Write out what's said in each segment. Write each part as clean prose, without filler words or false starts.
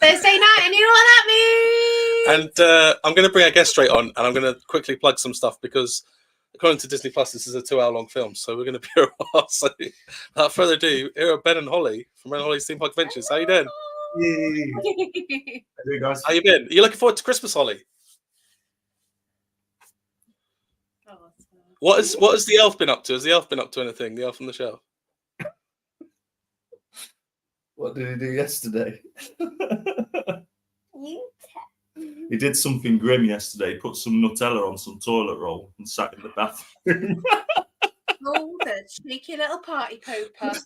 Thursday night, and you know what that means. And I'm going to bring our guest straight on, and I'm going to quickly plug some stuff because, according to Disney Plus, this is a 2-hour-long film, so we're going to be here a while. So, without further ado, here are Ben and Hollie from Ben and Hollie's Theme Park Adventures. How you doing? Hey guys. How you been? Are you looking forward to Christmas, Hollie? What has the elf been up to? Has the elf been up to anything? The elf on the shelf. What did he do yesterday? He did something grim yesterday. He put some Nutella on some toilet roll and sat in the bathroom. Oh, the cheeky little party pooper.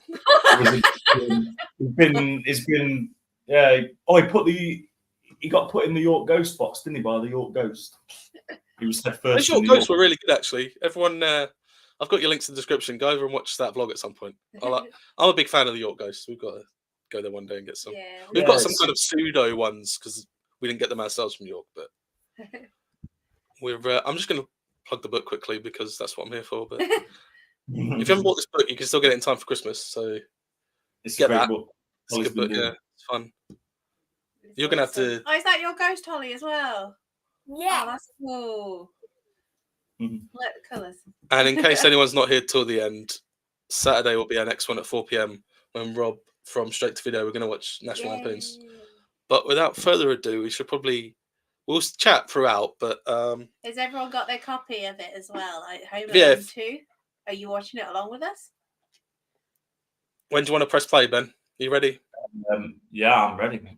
He's been. Yeah. Oh, he got put in the York Ghost box, didn't he? By the York Ghost. He was head first. Those York Ghosts were really good, actually. Everyone, I've got your links in the description. Go over and watch that vlog at some point. I'm a big fan of the York Ghosts. We've got to go there one day and get some. Yeah, We've got some kind of pseudo ones because we didn't get them ourselves from York, but I'm just going to plug the book quickly because that's what I'm here for. But if you haven't bought this book, you can still get it in time for Christmas. So it's get a great that. book. It's a good book. Yeah, it's fun. You're going to have to. Oh, is that your ghost, Hollie, as well? Yeah. Oh, that's cool. Like the colours. And in case anyone's not here till the end, Saturday will be our next one at 4 p.m. when Rob from Straight to Video, we're going to watch National Lampoons. But without further ado, we'll chat throughout. But has everyone got their copy of it as well? Like Home Alone Yeah. 2? Are you watching it along with us? when do you want to press play, Ben? Are you ready? Yeah, I'm ready, man.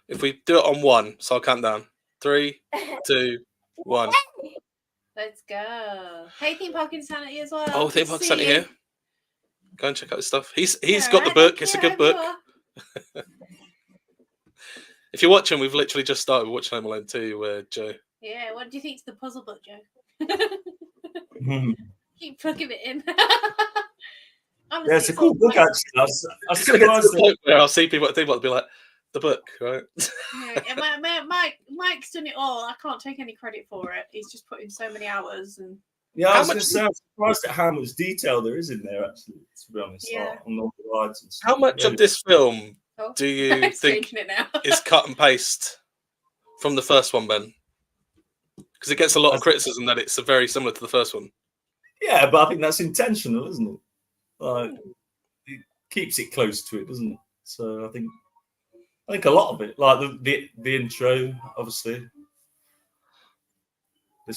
If we do it on 1, so I'll count down. 3, 2, 1. Let's go. Hey, Theme Park Insanity as well. Oh, Theme Good Park to Santa see you. here. Go and check out his stuff. He's Yeah, got the right, book. thank It's a you, good book. everyone. If you're watching, we've literally just started watching Home Alone 2, Joe. Yeah, what do you think is the puzzle book, Joe? Mhm. Keep plugging it in. Yeah, it's a cool book, actually. I was It's going to get to surprised the point where I'll see people at Theme Park be like, the book, right? Mike's done it all. I can't take any credit for it. He's just put in so many hours. And Yeah, I How was going much- to say, I'm surprised at how much detail there is in there, actually, to be honest. Yeah. Like, on all the rides and stuff. How much Yeah. of this film oh, do you it's think changing it now. is cut and paste from the first one, Ben? Because it gets a lot of criticism that it's very similar to the first one. Yeah, but I think that's intentional, isn't it? Like, it keeps it close to it, doesn't it? So I think a lot of it, like the intro, obviously.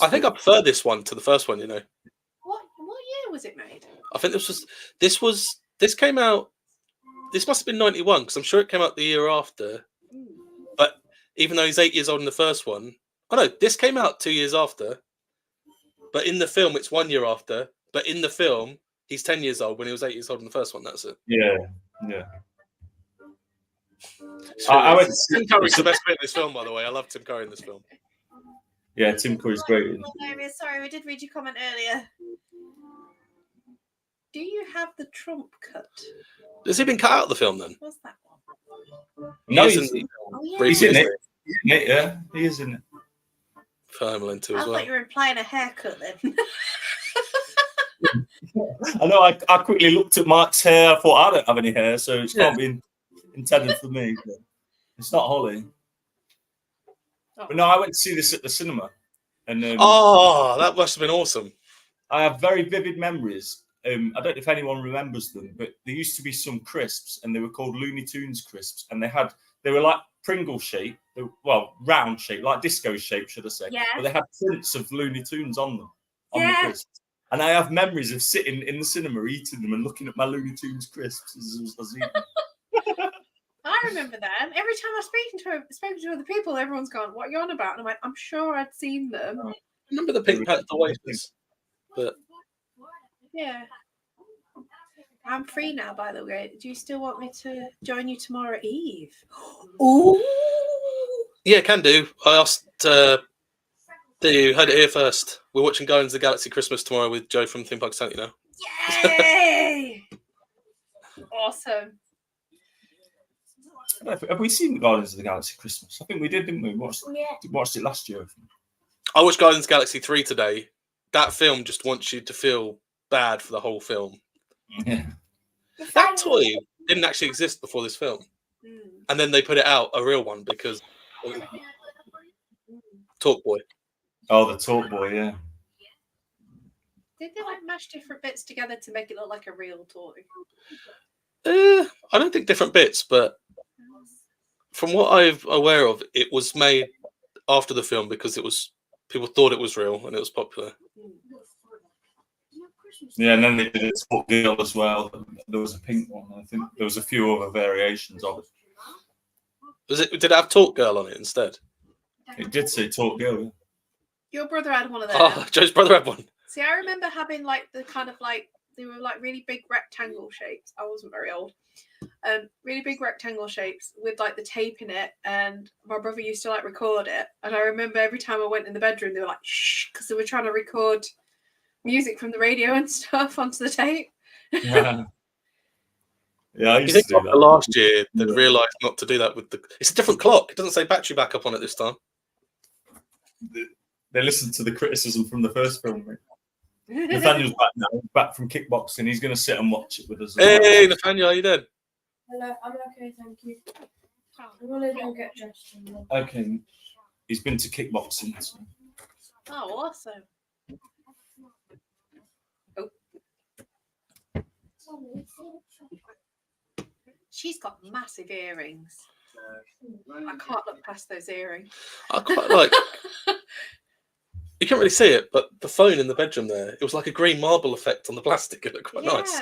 I think I prefer this one to the first one, you know. What year was it made? I think this came out, this must have been 91, because I'm sure it came out the year after. But even though he's 8 years old in the first one, oh no, this came out 2 years after. But in the film, it's 1 year after. But in the film, he's 10 years old when he was 8 years old in the first one. That's it. Yeah. Tim Curry's the best bit in this film, by the way. I love Tim Curry in this film. Yeah, Tim Curry's great. Sorry, we did read your comment earlier. Do you have the Trump cut? Has he been cut out of the film then? What's that one? No, He is he's in Oh, yeah. he's in it. He's in it, yeah. He is in it. for Home Alone 2 I as well. thought you were implying a haircut then. I know. I quickly looked at Mike's hair. I thought I don't have any hair, so it can't be intended for me. But it's not Hollie. But no, I went to see this at the cinema, and Oh, that must have been awesome. I have very vivid memories. I don't know if anyone remembers them, but there used to be some crisps, and they were called Looney Tunes crisps, and they were like Pringle shape, well, round shape, like disco shape, should I say? Yeah. But they had prints of Looney Tunes on them, on the Yeah. crisps. And I have memories of sitting in the cinema eating them and looking at my Looney Tunes crisps as I was eating them. I remember them. Every time I've spoken to other people, everyone's gone, "What are you on about?" And I'm like, "I'm sure I'd seen them." Oh. Remember the Pink Panther wafers? But Yeah. I'm free now, by the way. Do you still want me to join you tomorrow Eve? Ooh. yeah, can do. I asked. You heard it here first. We're watching Guardians of the Galaxy Christmas tomorrow with Joe from Theme Park Santa, you know. Yay! Awesome. Have we seen Guardians of the Galaxy Christmas? I think we did, didn't we? Watched it last year. I watched Guardians of the Galaxy 3 today. That film just wants you to feel bad for the whole film. Yeah. That toy didn't actually exist before this film. and then they put it out a real one because Talk Boy. Oh, the Talk Boy, yeah. Did they like mash different bits together to make it look like a real toy? I don't think different bits, but from what I'm aware of, it was made after the film because people thought it was real and it was popular. Yeah, and then they did a Talk Girl as well. There was a pink one. I think there was a few other variations of it. Did it have Talk Girl on it instead? It did say Talk Girl. Your brother had one of them. Oh, Joe's brother had one. See, I remember having like the kind of like they were like really big rectangle shapes. I wasn't very old. Really big rectangle shapes with like the tape in it, and my brother used to like record it. And I remember every time I went in the bedroom, they were like shh, because they were trying to record music from the radio and stuff onto the tape. Yeah, I used to do that. Last year, they realised not to do that with the. It's a different clock. It doesn't say battery backup on it this time. They listened to the criticism from the first film. Mate. Nathaniel's back now. He's back from kickboxing. He's going to sit and watch it with us. Hey, Nathaniel, how you doing? Hello, I'm okay, thank you. I'm going to go get dressed. Okay. He's been to kickboxing. So. Oh, awesome. Oh. She's got massive earrings. I can't look past those earrings. I quite like. You can't really see it, but the phone in the bedroom there, it was like a green marble effect on the plastic. It looked quite nice.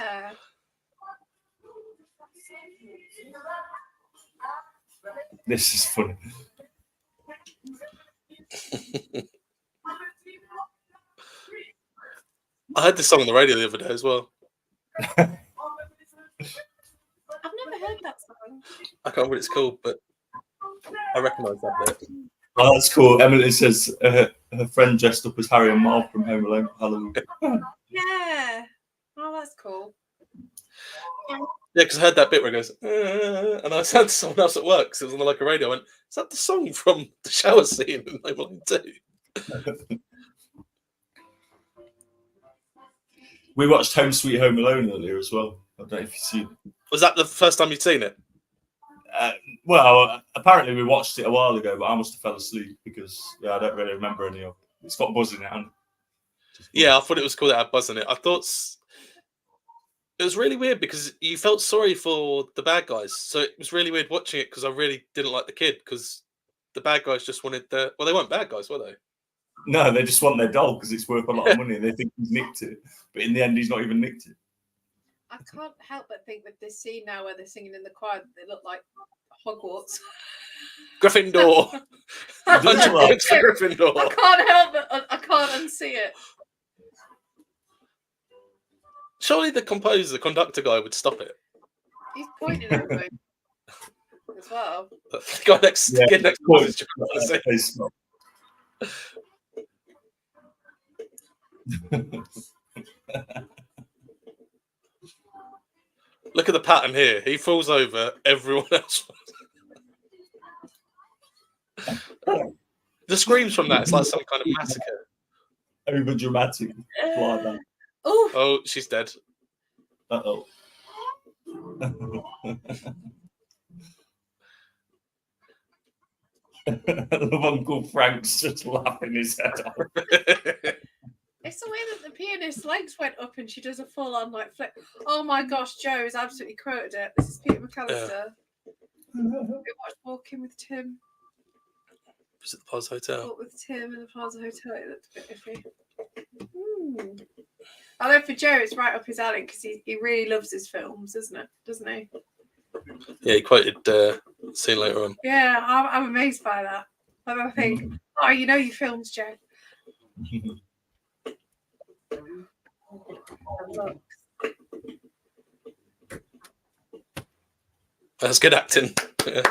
This is funny. I heard this song on the radio the other day as well. I've never heard that song. I can't remember what it's called, but I recognise that bit. Oh, that's cool. Emily says her friend dressed up as Harry and Marv from Home Alone for Halloween. Yeah. Oh, that's cool. Yeah, because I heard that bit where it goes, and I said to someone else at work, because it was on the local radio, I went, is that the song from the shower scene in Home Alone 2? We watched Home Sweet Home Alone earlier as well. I don't know if you've seen it. Was that the first time you'd seen it? Well, apparently we watched it a while ago, but I must have fell asleep because I don't really remember any of it. It's got buzz in it. Yeah, I thought it was cool that had buzz in it. I thought it was really weird because you felt sorry for the bad guys. So it was really weird watching it because I really didn't like the kid because the bad guys just wanted they weren't bad guys, were they? No, they just want their doll because it's worth a lot of money and they think he's nicked it. But in the end, he's not even nicked it. I can't help but think with this scene now where they're singing in the choir, they look like Hogwarts. Gryffindor. 100 points for Gryffindor. I can't help but I can't unsee it. Surely the conductor guy would stop it. He's pointing at me as well. Guy next Look at the pattern here. He falls over, everyone else. The screams from that, it's like some kind of massacre. Over dramatic. Oh, she's dead. Uh-oh. I love Uncle Frank's just laughing his head off. It's the way that the pianist's legs went up and she does a full-on like flip. Oh my gosh, Joe has absolutely quoted it. This is Peter McAllister. We watched Walking with Tim. Was it the Plaza Hotel? Walk with Tim in the Plaza Hotel. It looked a bit iffy. Although for Joe, it's right up his alley because he really loves his films, doesn't he? Yeah, he quoted scene later on. Yeah, I'm amazed by that. I think, oh, you know your films, Joe. That's good acting. Yeah.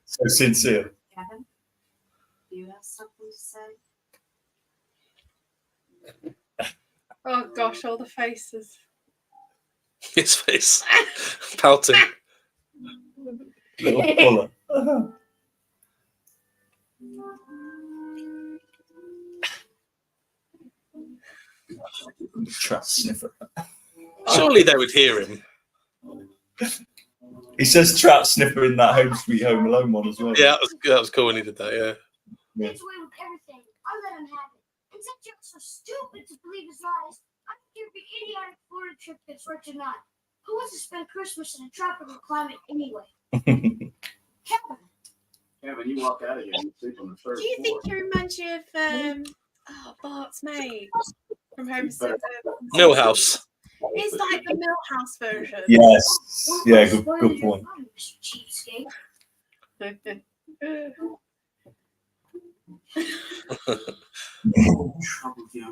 So sincere. Kevin, do you have something to say? Oh gosh, all the faces. His face. Pouting. Little puller. Trust sniffer. Surely they would hear him. He says trout sniffer in that Home Sweet Home Alone one as well. Yeah, that was cool when he did that. Yeah. Yeah. Gets away with everything. I let him have it. And since you're so stupid to believe his lies, I don't care if your idiotic Florida trip gets rich or not. Who wants to spend Christmas in a tropical climate anyway? Kevin. Kevin, you walk out of here and you sleep on the third Do you floor. think he reminds you of Bart's mate from Home Millhouse. It's like the Millhouse version. Yes. Yeah, good point. Cheapskate.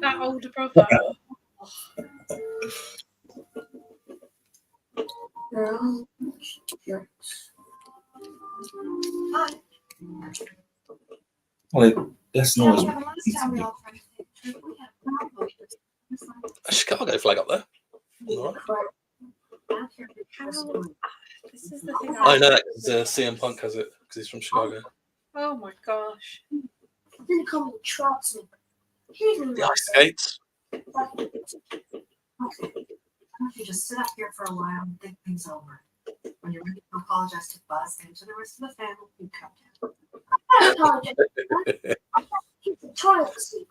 That older brother. Girl. Well, that's noise. Chicago flag up there. All right. This is the thing. I know that because CM Punk has it because he's from Chicago. Oh my gosh. Didn't call me Trotsy. He's in The ice skates. You just sit up here for a while and think things over. When you're ready to apologize to Buzz and to the rest of the family, you come down. I apologize. Keep the toilet seat.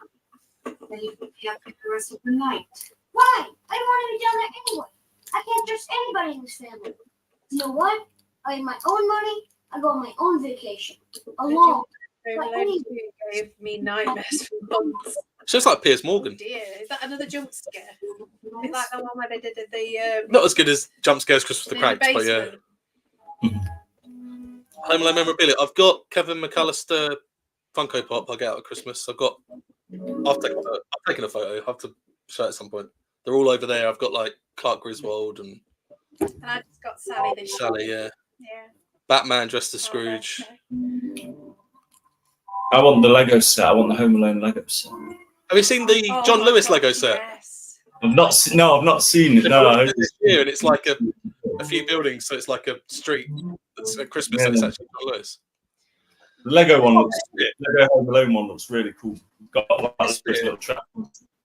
Then you can be up here the rest of the night. Why? I don't want to be down there anyway. I can't trust anybody in this family. You know what? I have my own money. I go on my own vacation. Alone. Gave me nightmares for months. It's just like Piers Oh Morgan. dear, is that another jump scare? Is like the one where they did the Not as good as jump scares Christmas the in Cranks, but yeah. basement? Home Alone memorabilia. I've got Kevin McAllister Funko Pop. I'll get out at Christmas. I've taken a photo. I have to show it at some point. They're all over there. I've got like Clark Griswold and I just got Sally this year. Sally. Yeah. Yeah. Batman dressed as Oh, Scrooge. okay. I want the Lego set. I want the Home Alone Lego set. Have you seen the Oh John my Lewis God, Lego set? Yes. I've not seen it. They No, brought I it hope this year, and it's like a few buildings, so it's like a street that's at Christmas, and it's actually John Lewis. the Lego one looks. Lego Home Alone one looks really cool. Got like this little trap.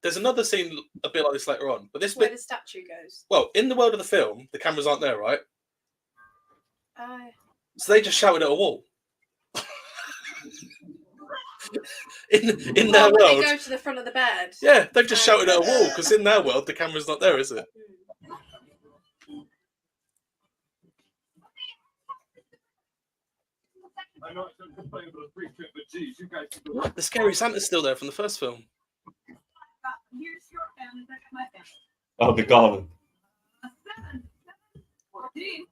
There's another scene a bit like this later on, but this Where bit, the statue goes. well, in the world of the film, the cameras aren't there, right? Oh. So they just shouted at a wall. in their When world, they go to the front of the bed. yeah, they've just shouted at a wall because in their world the camera's not there, is it? I know I shouldn't complain about a free trip, but geez, you guys can do it. The scary Santa's still there from the first film. Here's your family, back at my family. Oh, the garland. 7, 14.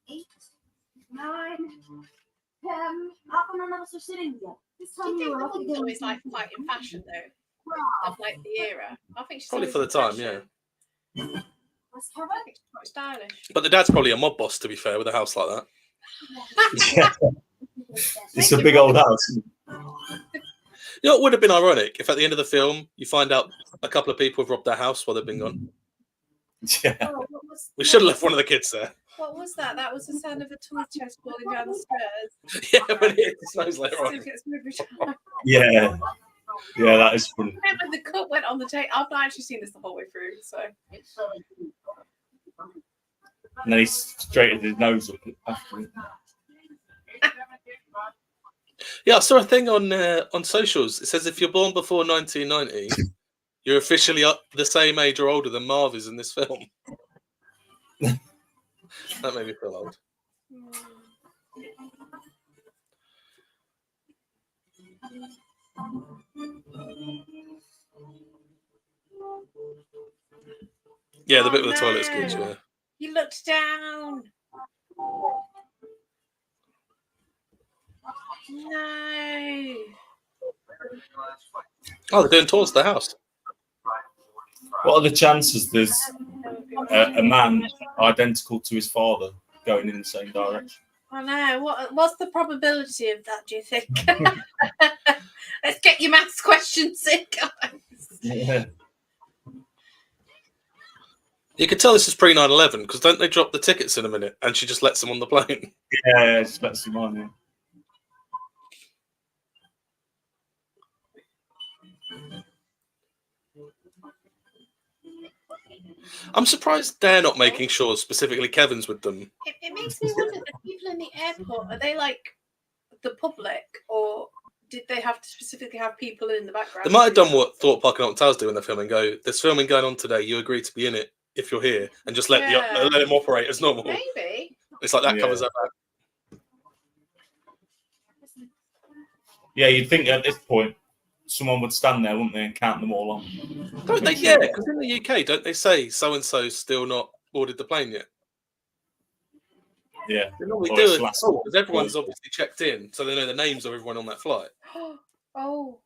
8, 9, 10. How come none of us are sitting here? This Do time you you think were the looking woman's at always like quite in fashion though? Of like the era. I think she's Probably always for the in time, fashion. yeah. What's Kevin? I think she's quite stylish. But the dad's probably a mob boss, to be fair, with a house like that. Yeah. It's a big old house. You know, it would have been ironic if at the end of the film you find out a couple of people have robbed their house while they've been gone. Yeah. Oh, We should have left one of the kids there. What was that? That was the sound of a tool chest falling down the stairs. Yeah, when it snows later on. It gets moved around. Yeah. Yeah, that is funny. And when the cup went on the table, I've not actually seen this the whole way through, so. And then he straightened his nose up after it. Yeah, I saw a thing on socials. It says if you're born before 1990, you're officially up the same age or older than Marv is in this film. That made me feel old. Yeah, the bit with the toilet's good, yeah. You looked down. No. Oh, they're doing tours to the house. What are the chances there's a man identical to his father going in the same direction? I know. What's the probability of that, do you think? Let's get your maths questions in, guys. Yeah. You can tell this is pre 9/11 because don't they drop the tickets in a minute and she just lets them on the plane? Yeah, just lets him on, yeah. I'm surprised they're not making sure specifically Kevin's with them. It makes me wonder, the people in the airport, are they like the public, or did they have to specifically have people in the background? They might have done what Thorpe Park and Alton Towers do when they're filming. Go, there's filming going on today. You agree to be in it if you're here, and just let let them operate as normal. Maybe. It's like that covers that back. Yeah, you'd think at this point someone would stand there, wouldn't they, and count them all on. Don't they? Yeah, because in the UK, don't they say so and so's still not boarded the plane yet? Yeah. They normally Or do it's it last- because everyone's obviously checked in, so they know the names of everyone on that flight. Oh.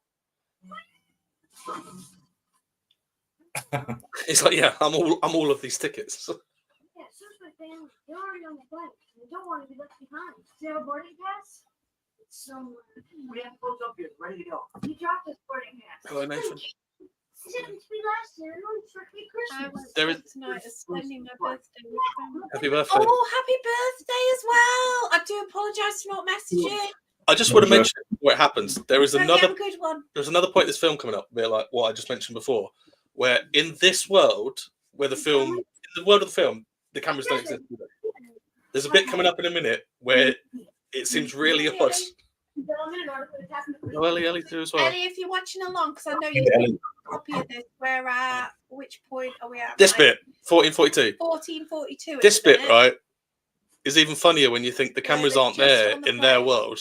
It's like, yeah, I'm all of these tickets. Yeah, so's my family. They're already on the flight. They don't want to be left behind. Do you have a boarding pass? It's somewhere. We have clothes up here, ready to go. You dropped this boarding pass. Hello, Nathan. It happened to me last year. It's for I Christmas. went There is- tonight is spending my birthday with family. Happy birthday. Oh, happy birthday as well. I do apologise for not messaging. I just want to mention before it happens. There is Hope you another. have a good one. There's another point in this film coming up, a bit like what I just mentioned before, where in this world, where the film, in the world of the film, the cameras don't exist. There's a bit coming up in a minute where it seems really odd. Oh, Ellie too as well. Ellie, if you're watching along, because I know you Yeah, can copy of this, we're at, which point are we at? This Like, bit, 1442. 1442. This isn't bit, it? right, is even funnier when you think the cameras they're aren't just there on the in their plane. world.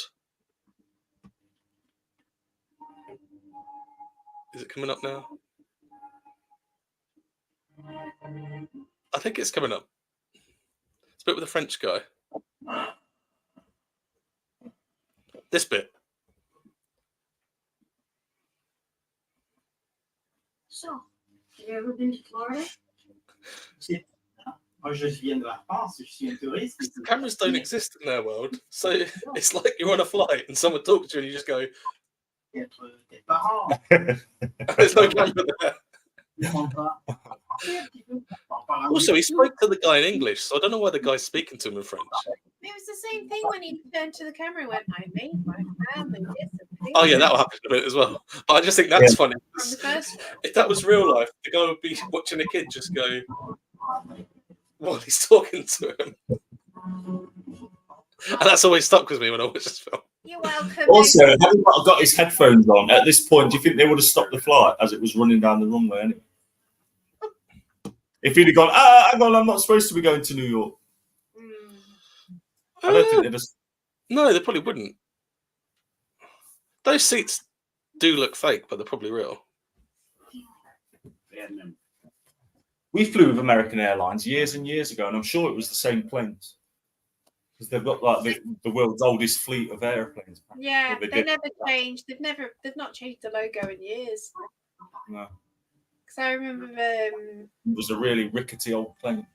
Is it coming up now? I think it's coming up. It's a bit with the French guy. This bit. So, have you ever been to Florida? Moi, je viens de la France, je suis un touriste. The cameras don't exist in their world, so it's like you're on a flight and someone talks to you and you just go, Tes parents, there's no camera there. ils sont pas. Also, he spoke to the guy in English, so I don't know why the guy's speaking to him in French. It was the same thing when he turned to the camera and went, I made my family disappear. Oh yeah, that'll happen in a bit as well. But I just think that's funny. From the first one. If that was real life, the guy would be watching a kid just go while he's talking to him. And that's always stuck with me when I watch this film. You're welcome. Also, having not got his headphones on at this point, do you think they would have stopped the flight as it was running down the runway anyway? If he'd have gone, hang on, I'm not supposed to be going to New York. I don't think they'd just. No, they probably wouldn't. Those seats do look fake, but they're probably real. We flew with American Airlines years and years ago, and I'm sure it was the same planes. Because they've got like the world's oldest fleet of airplanes. Yeah, Well, they they did. never changed. They've not changed the logo in years. No. Because I remember It was a really rickety old plane.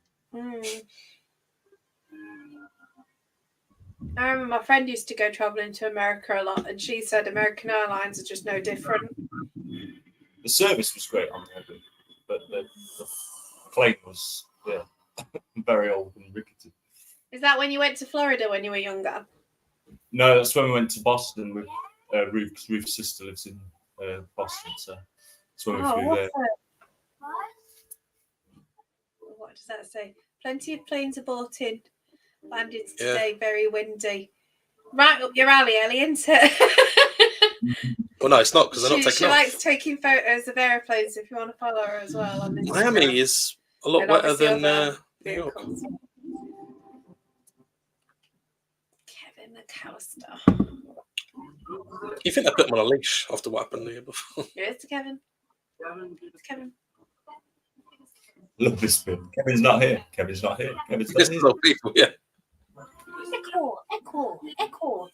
I remember my friend used to go traveling to America a lot, and she said American Airlines are just no different. The service was great on there, but the plane was very old and rickety. Is that when you went to Florida when you were younger? No, that's when we went to Boston with Ruth, 'cause Ruth's sister lives in Boston, so that's when we flew there. What does that say? Plenty of planes aborted. Landed today, very windy. Right up your alley, Ellie, isn't it? Well, no, it's not because they're not She taking off. likes taking photos of airplanes if you want to follow her as well. On Instagram. Miami is a lot And wetter obviously than other New York. vehicles. Kevin McAllister. You think they put him on a leash after what happened the year before? Here's Kevin. It's Kevin. Love this film. Kevin's not here. Kevin's not here. Kevin's not This here. is old people, yeah. Echo.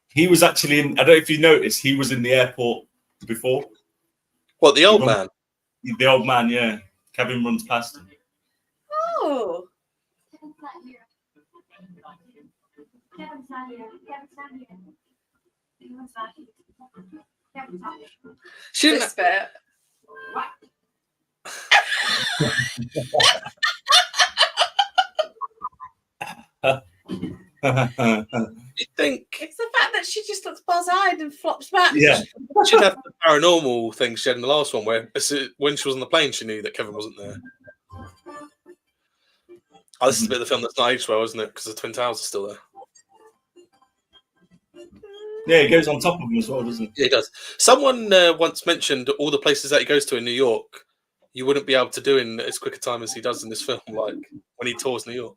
He was actually in. I don't know if you noticed. He was in the airport before. What, the old man? The old man, yeah. Kevin runs past him. Oh. Kevin's not here. Kevin's not here. Kevin's not here. Kevin's not here. Kevin's not here. She didn't. This bit. You think? It's the fact that she just looks buzz-eyed and flops back. Yeah. She'd have the paranormal thing she had in the last one, where when she was on the plane, she knew that Kevin wasn't there. Oh, this is a bit of the film that's not aged well, isn't it? Because the Twin Towers are still there. Yeah, he goes on top of them as well, doesn't he? Yeah, he does. Someone once mentioned all the places that he goes to in New York, you wouldn't be able to do in as quick a time as he does in this film, like when he tours New York.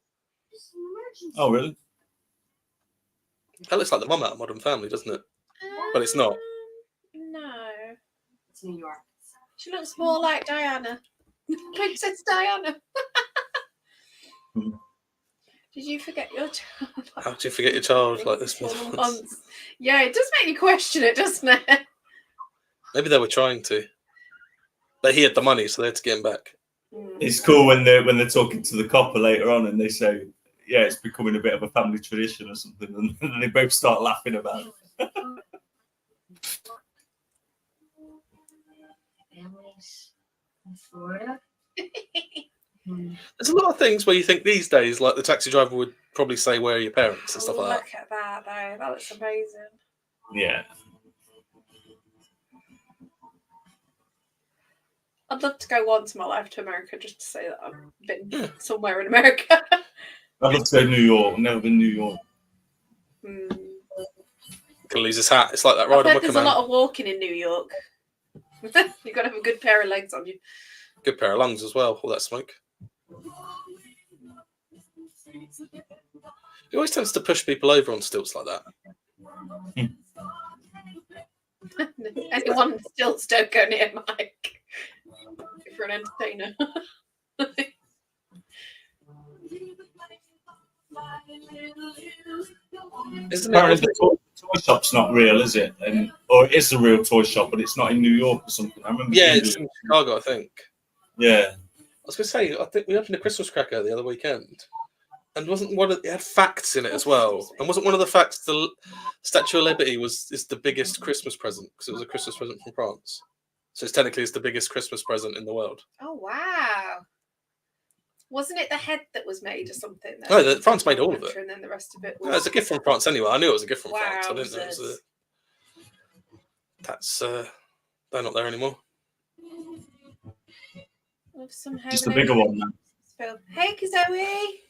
Oh, really? That looks like the mum out of Modern Family, doesn't it? But it's not. No. It's New York. She looks more like Diana. Princess Diana. Did you forget your child? How do you forget your child like this? Months. Yeah, it does make you question it, doesn't it? Maybe they were trying to. But he had the money, so they had to get him back. It's cool when they're talking to the copper later on, and they say, "Yeah, it's becoming a bit of a family tradition or something," and then they both start laughing about it. Families in Florida. There's a lot of things where you think these days, like the taxi driver would probably say, "Where are your parents?" and stuff like that. Look at that, though. That looks amazing. Yeah. I'd love to go once in my life to America just to say that I've been somewhere in America. I'd love to go to New York. I've never been to New York. Can lose his hat. It's like that I've ride on heard Wicker there's a Man. lot of walking in New York. You've got to have a good pair of legs on you. Good pair of lungs as well. All that smoke. He always tends to push people over on stilts like that. Anyone on stilts don't go near Mike. For an entertainer. Isn't Apparently, it? the toy shop's not real, is it? Or it is a real toy shop, but it's not in New York or something. I remember. Yeah, it's in Chicago, I think. Yeah. I was going to say, I think we opened a Christmas cracker the other weekend, and wasn't one of it had facts in it as well? And wasn't one of the facts the Statue of Liberty is the biggest Christmas present because it was a Christmas present from France? So it's technically the biggest Christmas present in the world. Oh wow! Wasn't it the head that was made or something? No, France made all of it. And then the rest of it was... No, it's a gift from France anyway. I knew it was a gift from Wow, France. I didn't know it was a... That's they're not there anymore. Just a bigger one now. Hey, Zoe.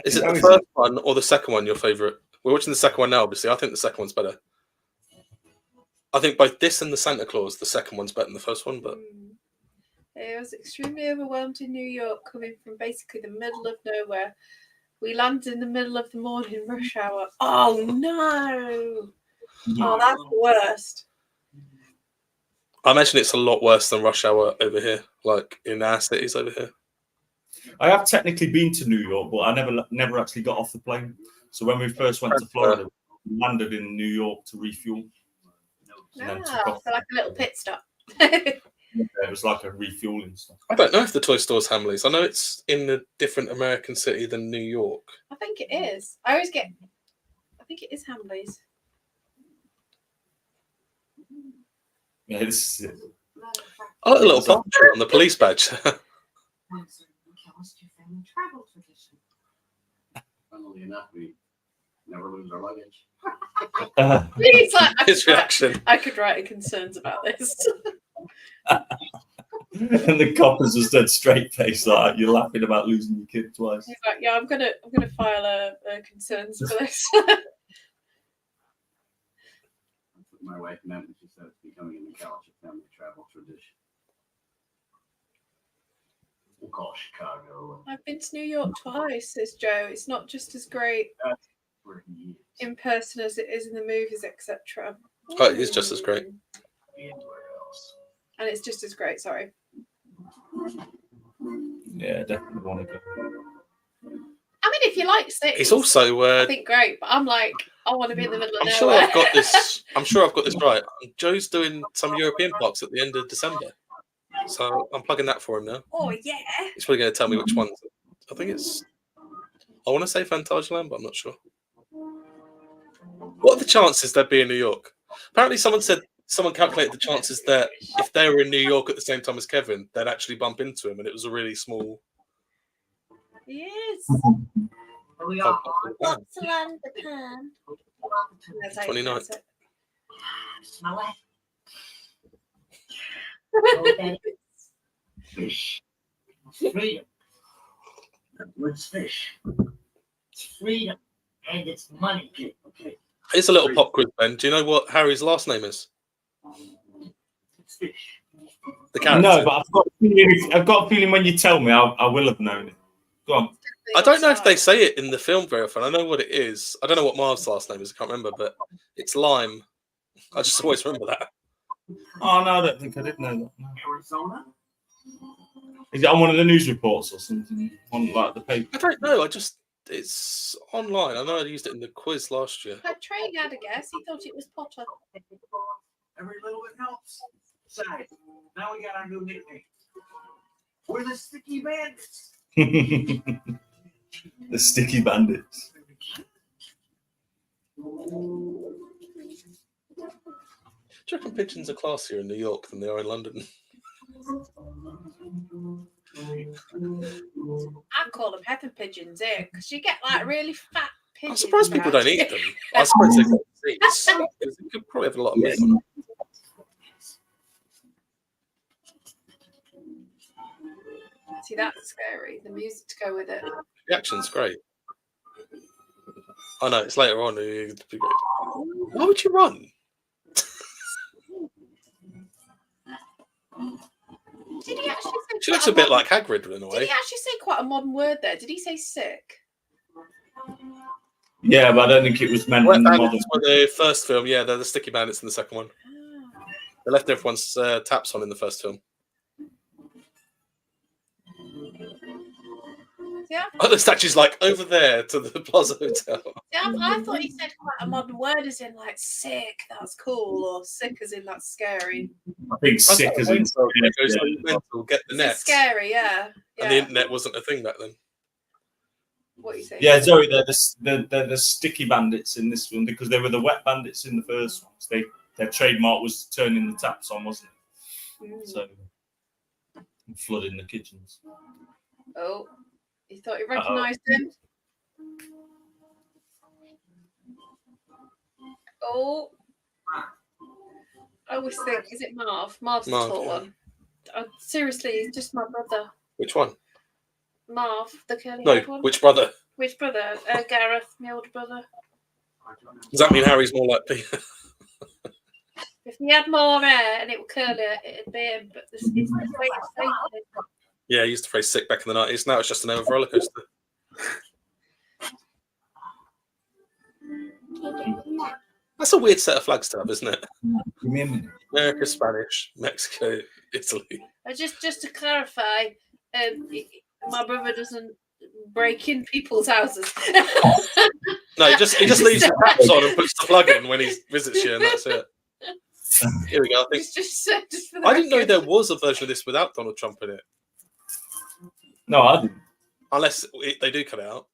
Is it the first one or the second one your favourite? We're watching the second one now, obviously. I think the second one's better. I think both this and the Santa Claus, the second one's better than the first one, but... I was extremely overwhelmed in New York, coming from basically the middle of nowhere. We landed in the middle of the morning rush hour. Oh, no! Oh, that's the worst. I imagine it's a lot worse than rush hour over here, like in our cities over here. I have technically been to New York, but I never actually got off the plane. So when we first went to Florida, we landed in New York to refuel. So like a little pit stop. Yeah, it was like a refueling stuff. I don't know if the toy store's Hamleys. I know it's in a different American city than New York. I think it is. I think it is Hamleys. Yeah, this is it. I like the little puppetry on the police badge. Travel tradition. Funnily enough, we never lose our luggage. He's like, His reaction. I could write in concerns about this. And the coppers just dead straight face, like you're laughing about losing your kid twice. He's like, yeah, I'm gonna file a concerns for this. My wife meant when she said it's becoming an college family travel tradition. We'll call Chicago. I've been to New York twice, says Joe. It's not just as great Where he is. in person as it is in the movies, etc. Oh, it is just as great. Anywhere else. And it's just as great, sorry. Yeah, definitely want to go. I mean, if you like cities, It's also I think great, but I'm like, I want to be in the middle of I'm nowhere. sure I've got this. I'm sure I've got this right. Joe's doing some European parks at the end of December, so I'm plugging that for him now. Oh yeah. He's probably going to tell me which ones. I think it's. I want to say Fantasyland, but I'm not sure. What are the chances they'd be in New York? Apparently, someone calculated the chances that if they were in New York at the same time as Kevin, they'd actually bump into him, and it was a really small Yes. We are on. Land the pan. That's how you 29th. pronounce it. Smell it. Oh, Daddy. Fish. Freedom. What's fish? It's freedom. And it's money, kid. Okay. Here's a little pop quiz, Ben. Do you know what Harry's last name is? It's fish. The character. No, but I've got a feeling when you tell me, I will have known it. Go on. I don't know if they say it in the film very often. I know what it is. I don't know what Marv's last name is. I can't remember, but it's Lime. I just always remember that. Oh, no, I don't think I did know that. No. Arizona? Is it on one of the news reports or something? On like the paper? I don't know. It's online. I know I used it in the quiz last year. But Trey had a guess. He thought it was Potter. Every little bit helps. Besides, now we got our new nickname. We're the Sticky Bandits. The Sticky Bandits. Do you reckon pigeons are classier in New York than they are in London? I call them heifer pigeons here because you get like really fat I'm pigeons. surprised people around don't here. eat them. I suppose they've got seats. They could probably have a lot of meat on them. See, that's scary. The music to go with it. The action's great. I know, it's later on. It'd be great. Why would you run? Did he actually say? She looks quite a bit modern- like Hagrid in a Did way. he actually say quite a modern word there? Did he say sick? Yeah, but I don't think it was meant Wet in the modern. Bandits were the first film. Yeah, they're the Sticky Bandits in the second one. Ah. They left everyone's taps on in the first film. See, Oh, the statue's like over there to the Plaza Hotel. I thought he said quite a modern word as in like sick, that's cool, or sick as in that's scary. I think sick as in. It goes so mental, get the net. It's scary, yeah. And the internet wasn't a thing back then. What are you saying? Yeah, Zoe, they're the Sticky Bandits in this one because they were the Wet Bandits in the first one. So their trademark was turning the taps on, wasn't it? Mm. So flooding the kitchens. Oh, he thought he recognised him. Oh, I always think, is it Marv? Marv's the Marv, tall yeah. one. Seriously, he's just my brother. Which one? Marv, the curly No, haired one. which brother? Which brother? Gareth, my older brother. Does that mean Harry's more like Peter? If he had more hair and it were curly, it'd be him. But it's the way it's painted. Yeah, I used to phrase sick back in the 90s. Now it's just an over roller coaster. That's a weird set of flags to have, isn't it? Give me a minute. America, Spanish, Mexico, Italy. Just to clarify, my brother doesn't break in people's houses. No, he just leaves the taps on and puts the plug in when he visits you, and that's it. Here we go. I think just for the I didn't know record. there was a version of this without Donald Trump in it, No, I didn't. unless they do cut it out.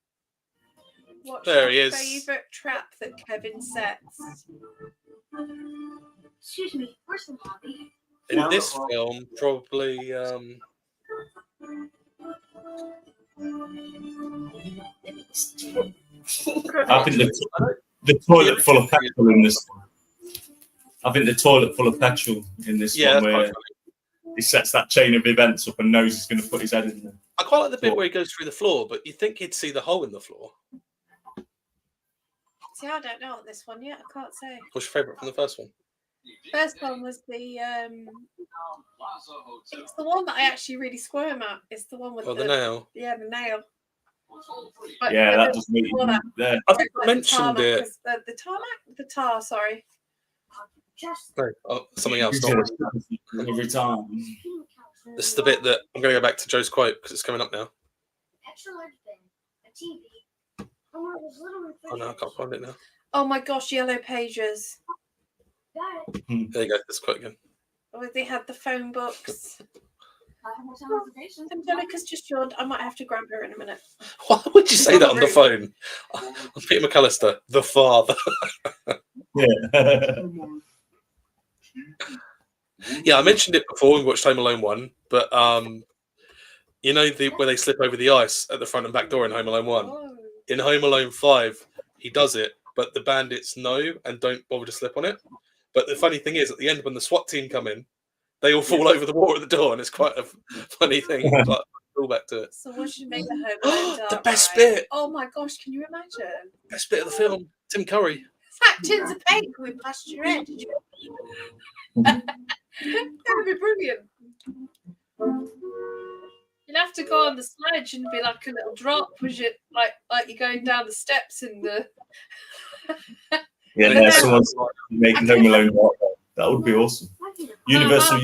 What's There your he is. favourite trap that Kevin sets? Excuse me, where's the lobby? In this film, probably. I think the toilet full of petrol in this one. I think the toilet full of petrol in this Yeah, one that's quite where funny. he sets that chain of events up and knows he's going to put his head in there. I quite like the bit where he goes through the floor, but you'd think he'd see the hole in the floor. See, I don't know this one yet. I can't say. What's your favourite from the first one? First one was the. It's the one that I actually really squirm at. It's the one with Oh, the nail. Yeah, the nail. But Yeah, that the- does make before that, there. I think I like mentioned the it. tarmac, the tar. Sorry. Just No, something else. Not Every time. This is the bit that I'm going to go back to Joe's quote because it's coming up now. extra large bin, a TV, and one of those little Oh no, I can't find it now. Oh my gosh, yellow pages. Got it. There you go. This quote again. Oh, they had the phone books. I have more time reservations. Angelica's just yawned. I might have to grab her in a minute. Why would you say that on the phone? I'm Peter McAllister, the father. Yeah. Yeah, I mentioned it before. We watched Home Alone 1, but You know where they slip over the ice at the front and back door in Home Alone 1? Oh. In Home Alone 5, he does it, but the bandits know and don't bother to slip on it. But the funny thing is, at the end, when the SWAT team come in, they all fall over the water at the door, and it's quite a funny thing. Like, pull back to it. So what should make the Home Alone dark The best ride? bit! Oh my gosh, can you imagine? Best bit of the film, Tim Curry. Fat tins of paint going past your head. That would be brilliant. You'd have to go on the sledge and be like a little drop, was it? Like you're going down the steps in the. Yeah, Yeah. someone's making Home Alone dark. That would be awesome. Universal. I'm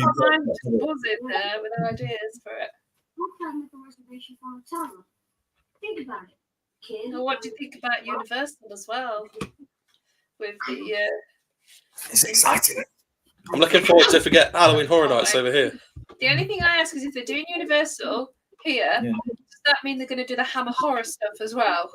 buzzing there with ideas for it. What can I make a reservation for a hotel room? Think about it, kid. And what do you think about Universal as well? With the It's exciting. I'm looking forward to forget Halloween Horror Nights over here. the only thing I ask is if they're doing Universal here, Yeah. does that mean they're going to do the Hammer horror stuff as well?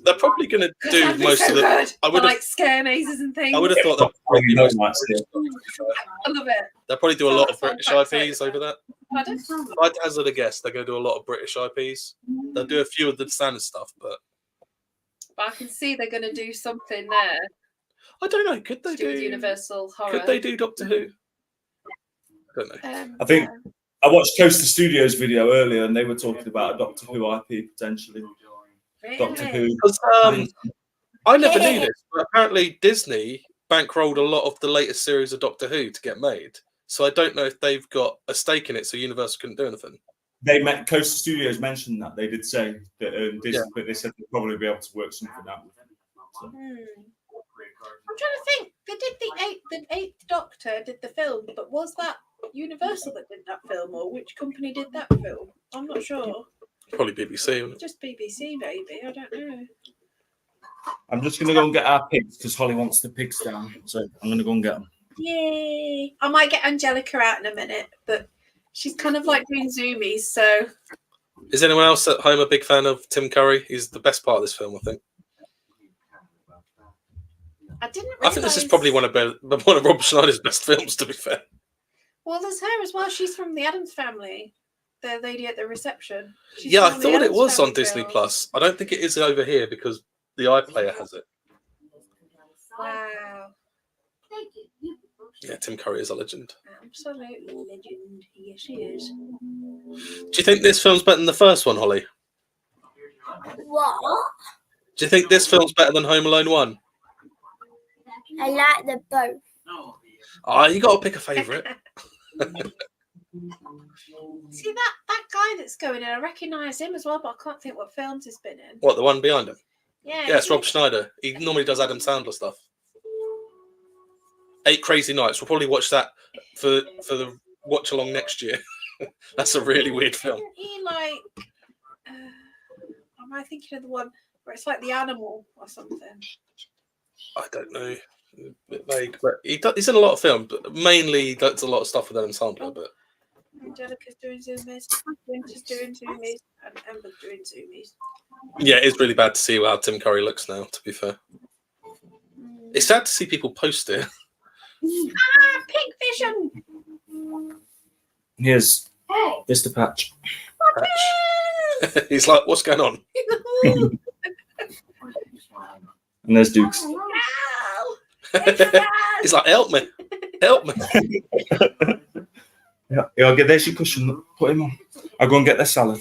They're probably going to do That'd be most so of the. good. I would have. Like scare mazes and things. I would have thought they'll probably do most of the- I love it. They'll probably do a lot of Sounds British quite exciting. IPs over that. Pardon? I'd hazard a guess they're going to do a lot of British IPs. They'll do a few of the standard stuff, but But I can see they're going to do something there. I don't know. Could they To do with do? Universal horror. Could they do Doctor Who? I don't know. I think I watched Coaster Studios video earlier, and they were talking about a Doctor Who IP potentially. Really? Doctor Who. Because I never knew this, but apparently Disney bankrolled a lot of the latest series of Doctor Who to get made. So I don't know if they've got a stake in it, so Universal couldn't do anything. Coaster Studios mentioned that. They did say that Disney, but they said they'd probably be able to work something out. So. I'm trying to think. They did the eighth Doctor did the film, but was that Universal that did that film, or which company did that film? I'm not sure. Probably BBC. Wouldn't it? Just BBC, maybe. I don't know. I'm just going to go and get our pigs because Holly wants the pigs down. So I'm going to go and get them. Yay! I might get Angelica out in a minute, but she's kind of like doing zoomies, so. Is anyone else at home a big fan of Tim Curry? He's the best part of this film, I think. I didn't. I think this is probably one of Rob Schneider's best films, to be fair. Well, there's her as well. She's from the Addams Family. The lady at the reception. She's Yeah, I from the thought it Addams was on Family Disney film. Plus. I don't think it is over here because the iPlayer has it. Wow. Thank you. Yeah, Tim Curry is a legend. Absolute legend. Yes, she is. Do you think this film's better than the first one, Holly? What? Do you think this film's better than Home Alone 1? I like them both. Oh, you got to pick a favourite. See that guy that's going in, I recognise him as well, but I can't think what films he's been in. What, the one behind him? Yeah, Yeah, it's Rob Schneider. He normally does Adam Sandler stuff. 8 Crazy Nights. We'll probably watch that for the watch along next year. That's a really weird film. Isn't he like? Am I thinking of the one where it's like the animal or something? I don't know. A bit vague, but he's in a lot of films, but mainly he does a lot of stuff with Adam Sandler. But Angelica's doing zoomies, Winter's doing zoomies, and Ember's doing zoomies. yeah, it's really bad to see how Tim Curry looks now. To be fair, it's sad to see people post it. Ah, pig vision! Here's Mr. Patch. He's like, "What's going on?" And there's Dukes. He's like, "Help me, help me." Yeah, I'll get there's your cushion. Put him on. I'll go and get their salad.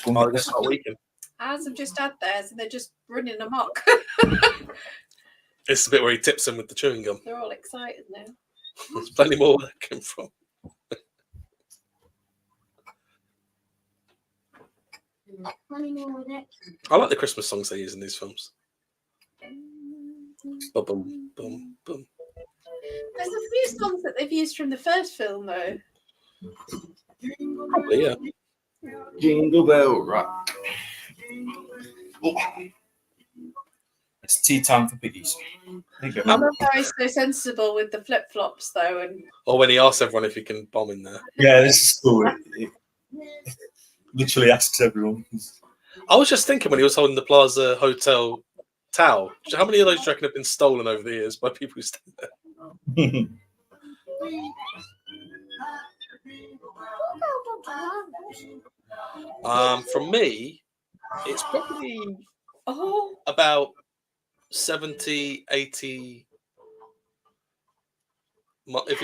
Oh, that's not weekend. Ours have just had theirs and they're just running amok. It's the bit where he tips him with the chewing gum. They're all excited now. There's plenty more where that came from. I like the Christmas songs they use in these films. Boom, boom, boom, boom. There's a few songs that they've used from the first film, though. Probably, yeah. Jingle bell rock. Oh. It's tea time for piggies. There you go. I love how he's so sensible with the flip flops, though, and Or when he asks everyone if he can bomb in there. Yeah, this is cool. It literally asks everyone. I was just thinking when he was holding the Plaza Hotel towel, how many of those do you reckon have been stolen over the years by people who stay there? From me, it's probably Oh, about 70, 80. If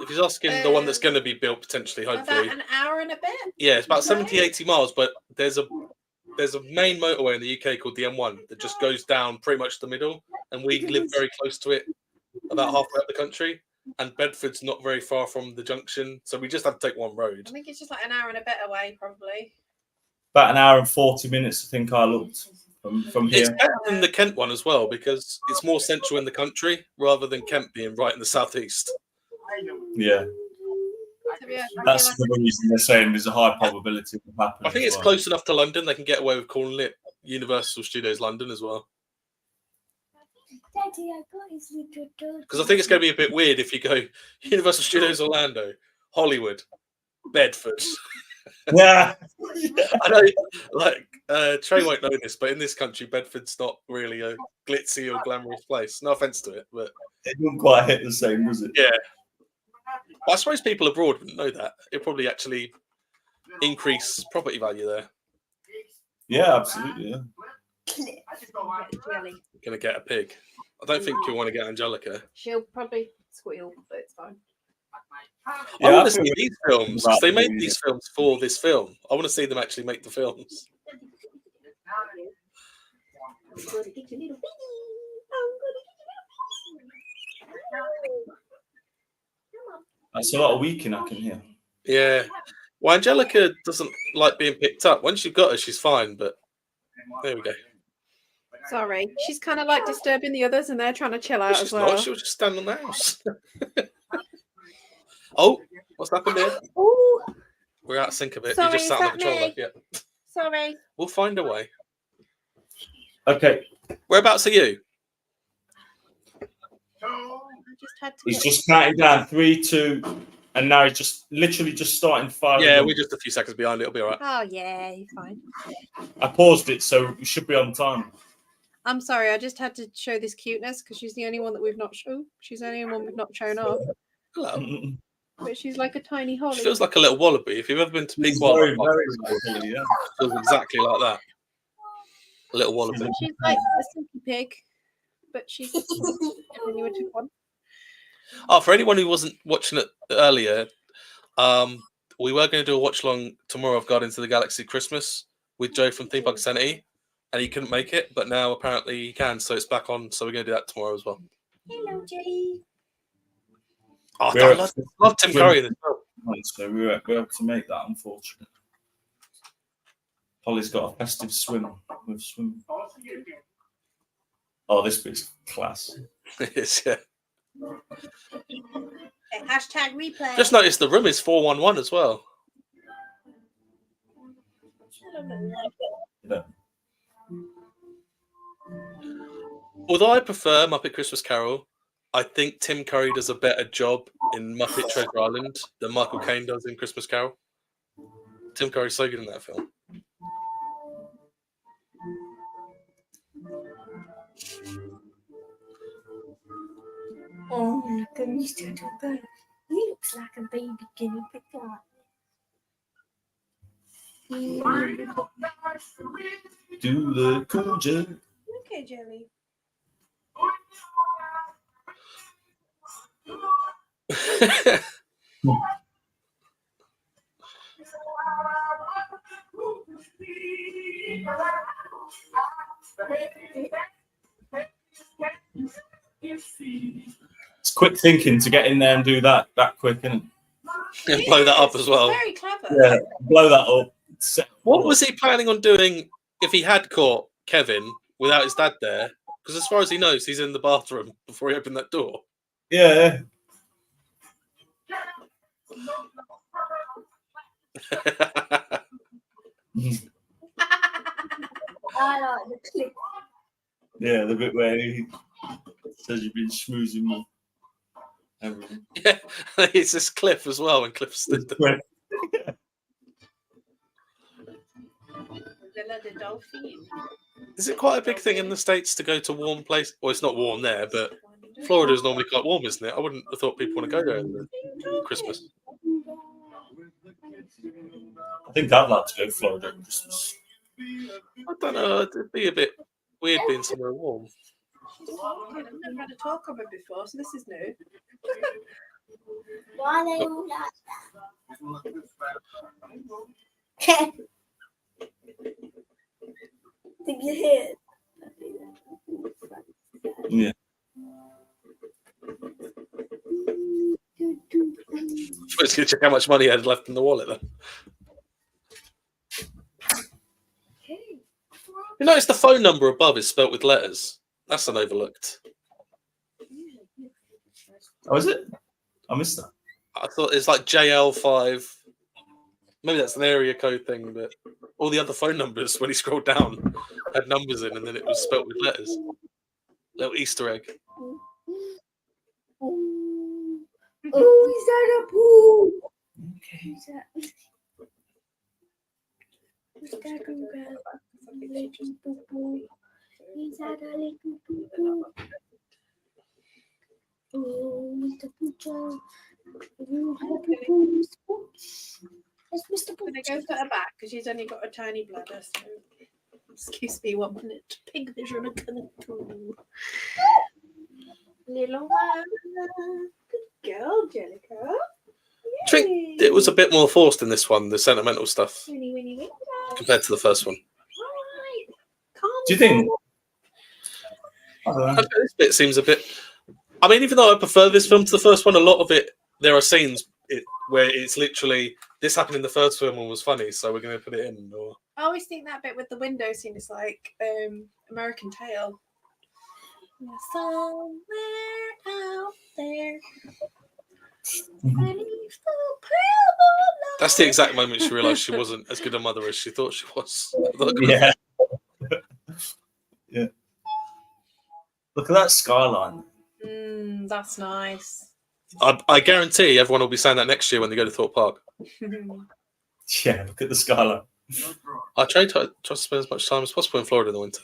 he's asking the one that's going to be built potentially, hopefully. about an hour and a bit. Yeah, it's about Okay. 70, 80 miles, but there's a main motorway in the UK called the M1 that just goes down pretty much the middle, and we live very close to it, about halfway up the country. And Bedford's not very far from the junction, so we just have to take one road. I think it's just like an hour and a bit away, probably. About an hour and 40 minutes, I think I looked from It's here. better than the Kent one as well because it's more central in the country rather than Kent being right in the southeast. Yeah, So, yeah, that's I feel the reason they're saying there's a high probability of it happening. I think it's close enough to London; they can get away with calling it Universal Studios London as well. Daddy, I got his little dog. Because I think it's going to be a bit weird if you go Universal Studios Orlando, Hollywood, Bedford. Yeah. I know, like Trey won't know this, but in this country, Bedford's not really a glitzy or glamorous place. No offense to it, but It doesn't quite hit the same, does it? yeah. But I suppose people abroad wouldn't know that. It'd probably actually increase property value there. Yeah, absolutely. Yeah. Jelly. Gonna get a pig. I don't think you'll want to get Angelica. She'll probably squeal, but it's fine. I Yeah, want I to see think these films because they made these films for this film. I want to see them actually make the films. That's a lot of weaking I can hear. Yeah. Well, Angelica doesn't like being picked up. Once you've got her, she's fine. But there we go. Sorry, she's kind of like disturbing the others, and they're trying to chill out She's as well. not. She'll just stand on the house. Oh, what's happened here? Oh, We're out of sync a bit. Sorry, You just is sat on the that controller. me? Yeah. sorry. We'll find a way. Okay, Whereabouts are you? I just had to. he's just counting down 3, 2, and now he's just literally just starting firing. Yeah, them. we're just a few seconds behind. It'll be all right. Oh yeah, you're fine. I paused it, so we should be on time. I'm sorry, I just had to show this cuteness because she's the only one that we've not shown. She's the only one we've not shown off. Hello. But she's like a tiny Hollie. She feels like a little wallaby. If you've ever been to Peak He's Wildlife very, Park, very lovely, yeah. it feels exactly like that. A little wallaby. She's like a silky pig, but she's a diminutive one. Oh, for anyone who wasn't watching it earlier, we were going to do a watch along tomorrow of Guardians of the Galaxy Christmas with Joe from Theme Park Sanity, and he couldn't make it, but now apparently he can, so it's back on. So we're going to do that tomorrow as well. Hello, Jay. Oh, I love Tim Curry in this film. So we were able to make that, unfortunately. Hollie's got a festive swim with swim. Oh, this bit's class. It is, yeah. Okay, hashtag replay. Just noticed the room is 411 as well. Yeah. Although I prefer Muppet Christmas Carol, I think Tim Curry does a better job in Muppet Treasure Island than Michael Caine does in Christmas Carol. Tim Curry's so good in that film. Oh, look at Mr. Doggo. He looks like a baby guinea pig. Do the cool J. Okay, Jelly. It's quick thinking to get in there and do that quick, isn't it? And blow that up as well. Very clever. Yeah, blow that up. What was he planning on doing if he had caught Kevin without his dad there? Because as far as he knows, he's in the bathroom before he opened that door. Yeah. I like the clip. Yeah, the bit where he says you've been schmoozing with everything. Yeah, it's this Cliff as well, and Cliff's the Villa de Dolphin. Is it quite a big thing in the States to go to warm place? Well, it's not warm there, but Florida is normally quite warm, isn't it? I wouldn't have thought people want to go there in Christmas. think I'd like to go to Florida at Christmas. I don't know. It'd be a bit weird being somewhere warm. I've never had a talk of it before, so this is new. Why are they all like that? Think you hear? Yeah. Just going to check how much money I had left in the wallet then. You notice the phone number above is spelt with letters. That's an overlooked. Oh, is it? I missed that. I thought it's like JL5. Maybe that's an area code thing, but all the other phone numbers, when he scrolled down, had numbers in, and then it was spelt with letters. Little Easter egg. Oh, he's at a pool. Okay. Who's that little girl? Little poo poo. He's at a little poo poo. Oh, Mr. Poocho. It's Mr. I'm going to Poocho. go put her back because she's only got a tiny bladder. So, excuse me 1 minute. Pig vision and control. Little one. Good girl, Jellica. I think it was a bit more forced in this one, the sentimental stuff, Winnie, Winnie, Winnie. compared to the first one. Alright. Calm Do you think? down. I don't know. Okay, this bit seems a bit. I mean, even though I prefer this film to the first one, a lot of it, there are scenes where it's literally this happened in the first film and was funny, so we're going to put it in. Or I always think that bit with the window scene is like American Tail. You're somewhere out there. Beneath the pale that's the exact moment she realised she wasn't as good a mother as she thought she was. Yeah. Yeah. Look at that skyline. That's nice. I guarantee everyone will be saying that next year when they go to Thorpe Park. Yeah, look at the skyline. I try to spend as much time as possible in Florida in the winter.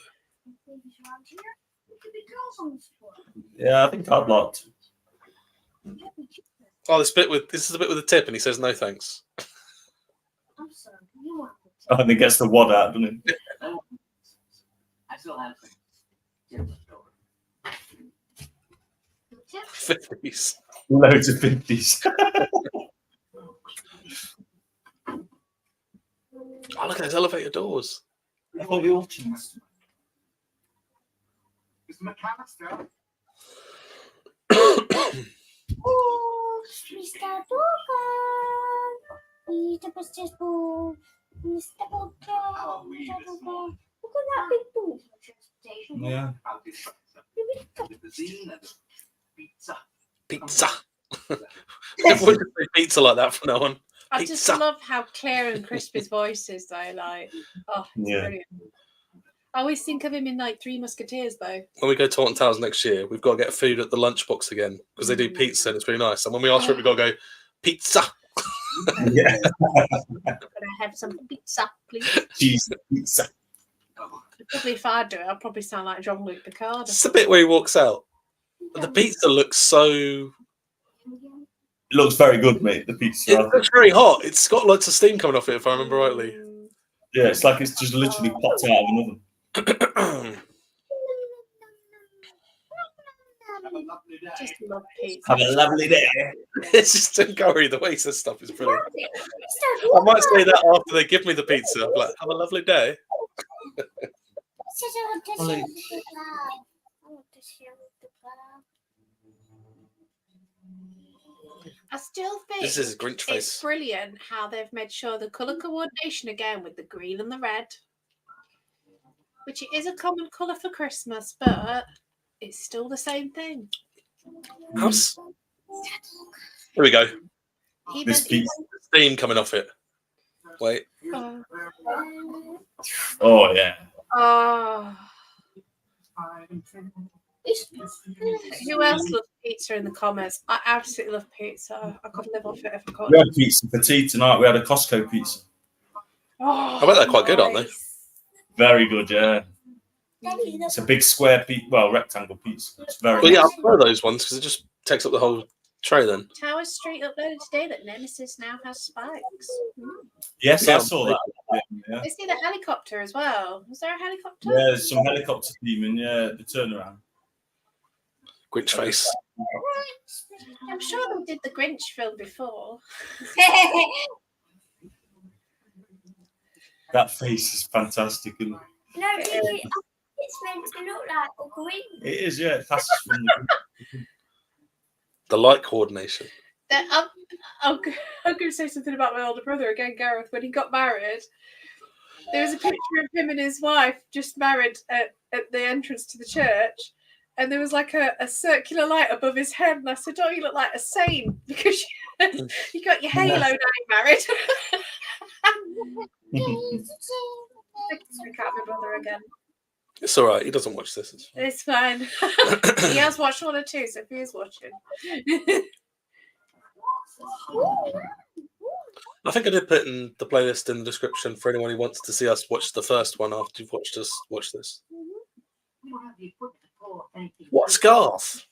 Yeah, I think I'd like to. Oh, this is the bit with the tip, and he says no thanks. I'm sorry. You want Oh, and he gets the wad out, doesn't he? I still have things. 50s. Loads of 50s. Oh, look at those elevator doors. I thought we all cheesed. Is the mechanic there? Oh, Mr. Booger. Mr. Buster's Boo. Mr. Booger. Look at that big boo. Yeah. Pizza. Pizza. Everyone just say pizza like that from now on. I Pizza. just love how clear and crisp his voice is, though. Like, oh, it's Yeah. brilliant. I always think of him in like Three Musketeers, though. When we go to Taunton Towers next year, we've got to get food at the lunchbox again because they do pizza and it's really nice. And when we ask for it, we've got to go, pizza. Yeah. Can I have some pizza, please? Cheese pizza. Probably if I do it, I'll probably sound like Jean-Luc Picard. It's the bit where he walks out. The pizza looks so... It looks very good, mate, the pizza. It looks very hot. It's got lots of steam coming off it, if I remember rightly. Yeah, it's like it's just literally popped out of an oven. Have a lovely day. Just love pizza. Have a lovely day. It's just Tim Curry. The way he says stuff is brilliant. I might say that after they give me the pizza. I'm like, have a lovely day. Hollie. I still think This is a Grinch it's face. brilliant how they've made sure the colour coordination again with the green and the red, which it is a common colour for Christmas, but it's still the same thing. House. Here we go. This pizza. Steam coming off it. Wait. Oh, yeah. Who else loves pizza in the comments? I absolutely love pizza. I could live off it if I could. We had pizza for tea tonight. We had a Costco pizza. Oh, I bet they're quite good, aren't they? Very good, yeah. It's a big square pizza, well, rectangle pizza. It's very Well, yeah, I nice. prefer those ones because it just takes up the whole Trey then. Tower Street uploaded today that Nemesis now has spikes. Yes, Yeah, I saw that. Yeah. I see the helicopter as well. Was there a helicopter? Yeah, there's some helicopter theming. Yeah, the turnaround. Grinch face. I'm sure they did the Grinch film before. That face is fantastic, isn't it? No, it's meant to look like Uncle Wing. It is, yeah. It passes from the The light coordination. I'm going to say something about my older brother again, Gareth. When he got married, there was a picture of him and his wife just married at the entrance to the church, and there was like a circular light above his head. And I said, "Oh, you look like a saint because you got your halo now you're married." I can't my brother again. It's all right. He doesn't watch this. It's fine. He has watched one or two, so if he is watching. I think I did put in the playlist in the description for anyone who wants to see us watch the first one after you've watched us watch this. We don't have the equipment to pull off anything. What's Garth?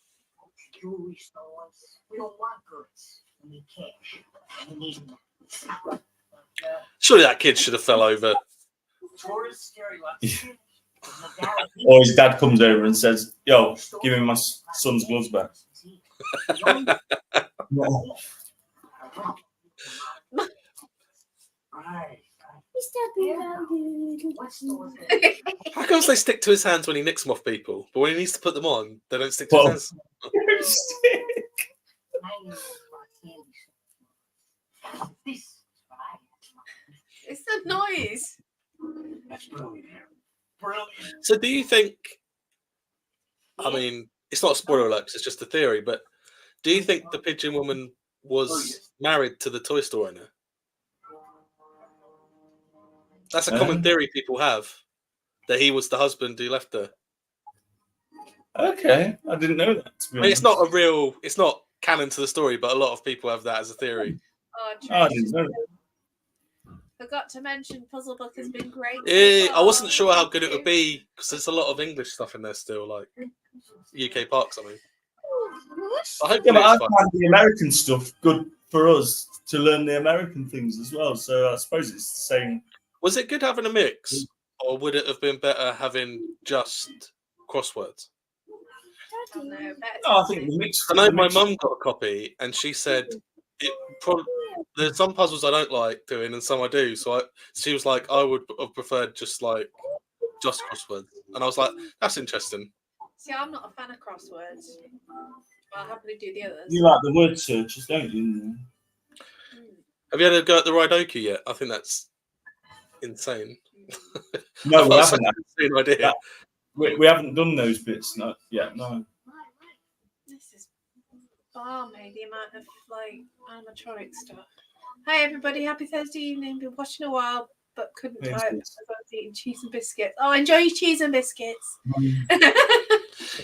Jewelry stores. We don't want goods. We need cash. We need them. Surely that kid should have fell over. Tourists carry lots of Or his dad comes over and says, "Yo, give me my son's gloves back." No. How comes they stick to his hands when he nicks them off people, but when he needs to put them on, they don't stick to his hands? It's the noise. That's brilliant. Brilliant. So do you think, I mean, it's not a spoiler alert, 'cause it's just a theory, but do you think the pigeon woman was married to the toy store owner? That's a common theory people have, that he was the husband who left her. Okay, I didn't know that. I mean, it's not canon to the story, but a lot of people have that as a theory. Oh, I didn't know that. Forgot to mention Puzzle Book has been great. I wasn't sure how good it would be, because there's a lot of English stuff in there still, like UK Parks, I mean. I hope Yeah, but I find the American stuff good for us to learn the American things as well. So I suppose it's the same. Was it good having a mix, or would it have been better having just crosswords? I think the mix. I know my mum got a copy, and she said there's some puzzles I don't like doing, and some I do. So she was like, I would have preferred just crosswords, and I was like, that's interesting. See, I'm not a fan of crosswords. I'll happily do the others. You like the word searches, don't you? Have you had a go at the Ridoku yet? I think that's insane. No, we That's haven't. an insane idea. We haven't done those bits yet. No. This is balmy, the amount of like animatronic stuff. Hi everybody, happy Thursday evening. Been watching a while, but couldn't Yes, type yes. because I was eating cheese and biscuits. Oh, enjoy your cheese and biscuits.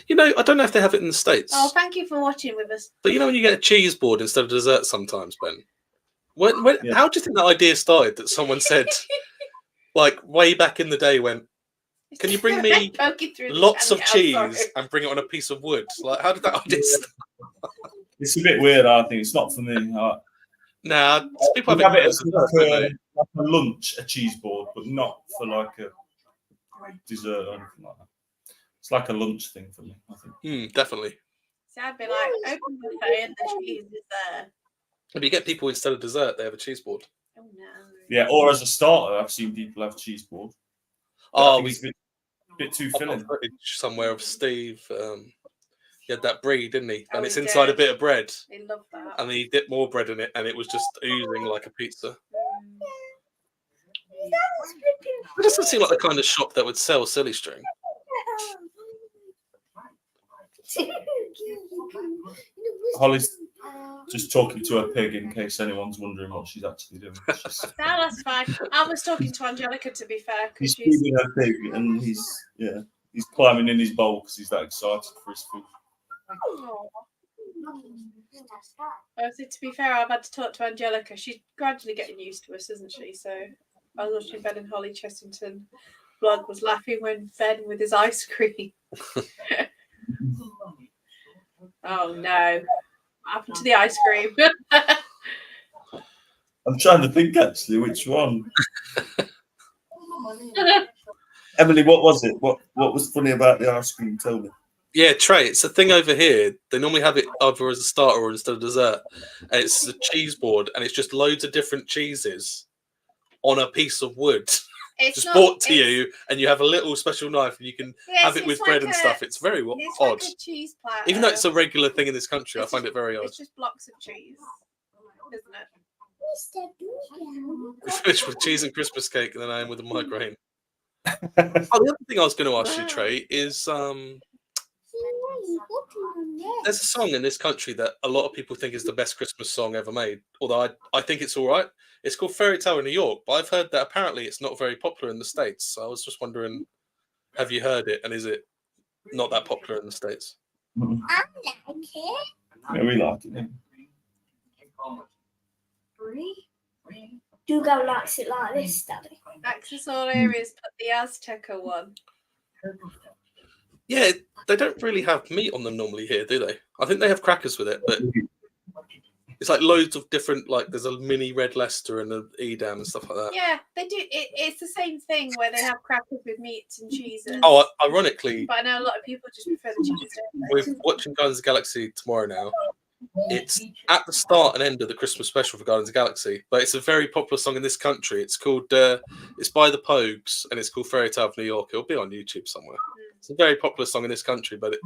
You know, I don't know if they have it in the States. Oh, thank you for watching with us. But you know when you get a cheese board instead of dessert sometimes, Ben? How do you think that idea started, that someone said, like, way back in the day when, can you bring me lots of cheese and bring it on a piece of wood? Like, how did that idea start? It's a bit weird, I think. It's not for me. Nah, people We have have it it as like a lunch, a cheese board, but not for like a dessert or anything like that. It's like a lunch thing for me, I think. Definitely. So I'd be like, open the buffet and the cheese is there. If you get people instead of dessert, they have a cheese board. Oh no. Yeah, or as a starter, I've seen people have cheese board. Oh, it's a bit too I've got filling. footage somewhere of Steve. He had that brie, didn't he? Oh, And it's he inside did. a bit of bread. They love that. And he dipped more bread in it, and it was just oozing like a pizza. It doesn't seem like the kind of shop that would sell silly string. Hollie's just talking to her pig in case anyone's wondering what she's actually doing. No, that's fine. I was talking to Angelica, to be fair, He's because she's. feeding her pig, and he's climbing in his bowl because he's that excited for his food. Oh. I said, to be fair, I've had to talk to Angelica. She's gradually getting used to us, isn't she? So I was watching Ben and Hollie Chessington vlog, was laughing when Ben with his ice cream. Oh no. happened to the ice cream? I'm trying to think actually which one. Emily, what was it? What was funny about the ice cream? Tell me. Yeah, Trey, it's a thing over here. They normally have it either as a starter or instead of dessert. And it's a cheese board, and it's just loads of different cheeses on a piece of wood. It's just not, brought to you, and you have a little special knife, and you can have it with bread and stuff. It's very it's odd. like a cheese platter. Even though it's a regular thing in this country, I find it very odd. It's just blocks of cheese, isn't it? We finished with cheese and Christmas cake, and then I am with a migraine. The other thing I was going to ask you, Trey, is there's a song in this country that a lot of people think is the best Christmas song ever made, although I think it's all right. It's called Fairy Tale in New York, but I've heard that apparently it's not very popular in the States. So I was just wondering, have you heard it, and is it not that popular in the States? I like it. Yeah, we like it. Dougal likes it like this, Daddy. Accessorial areas put the Azteca one. Yeah, they don't really have meat on them normally here, do they? I think they have crackers with it, but it's like loads of different, like there's a mini Red Leicester and an Edam and stuff like that. Yeah, they do. It's the same thing where they have crackers with meats and cheeses. Oh, ironically, but I know a lot of people just prefer the cheese. we're watching Guardians of the Galaxy tomorrow now. It's at the start and end of the Christmas special for Guardians of the Galaxy, but it's a very popular song in this country. It's called, it's by the Pogues, and it's called Fairy Tale of New York. It'll be on YouTube somewhere. It's a very popular song in this country, but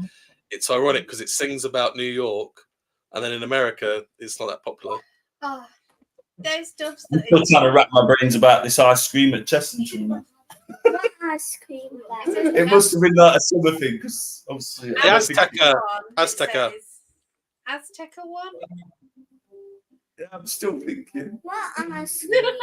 it's ironic because it sings about New York, and then in America, it's not that popular. Oh, those doves I'm that still trying to wrap my brains about this ice cream at Chessington. What ice cream? It must have been like a summer thing, because obviously. The Azteca. Azteca one? Yeah, I'm still thinking. What ice cream?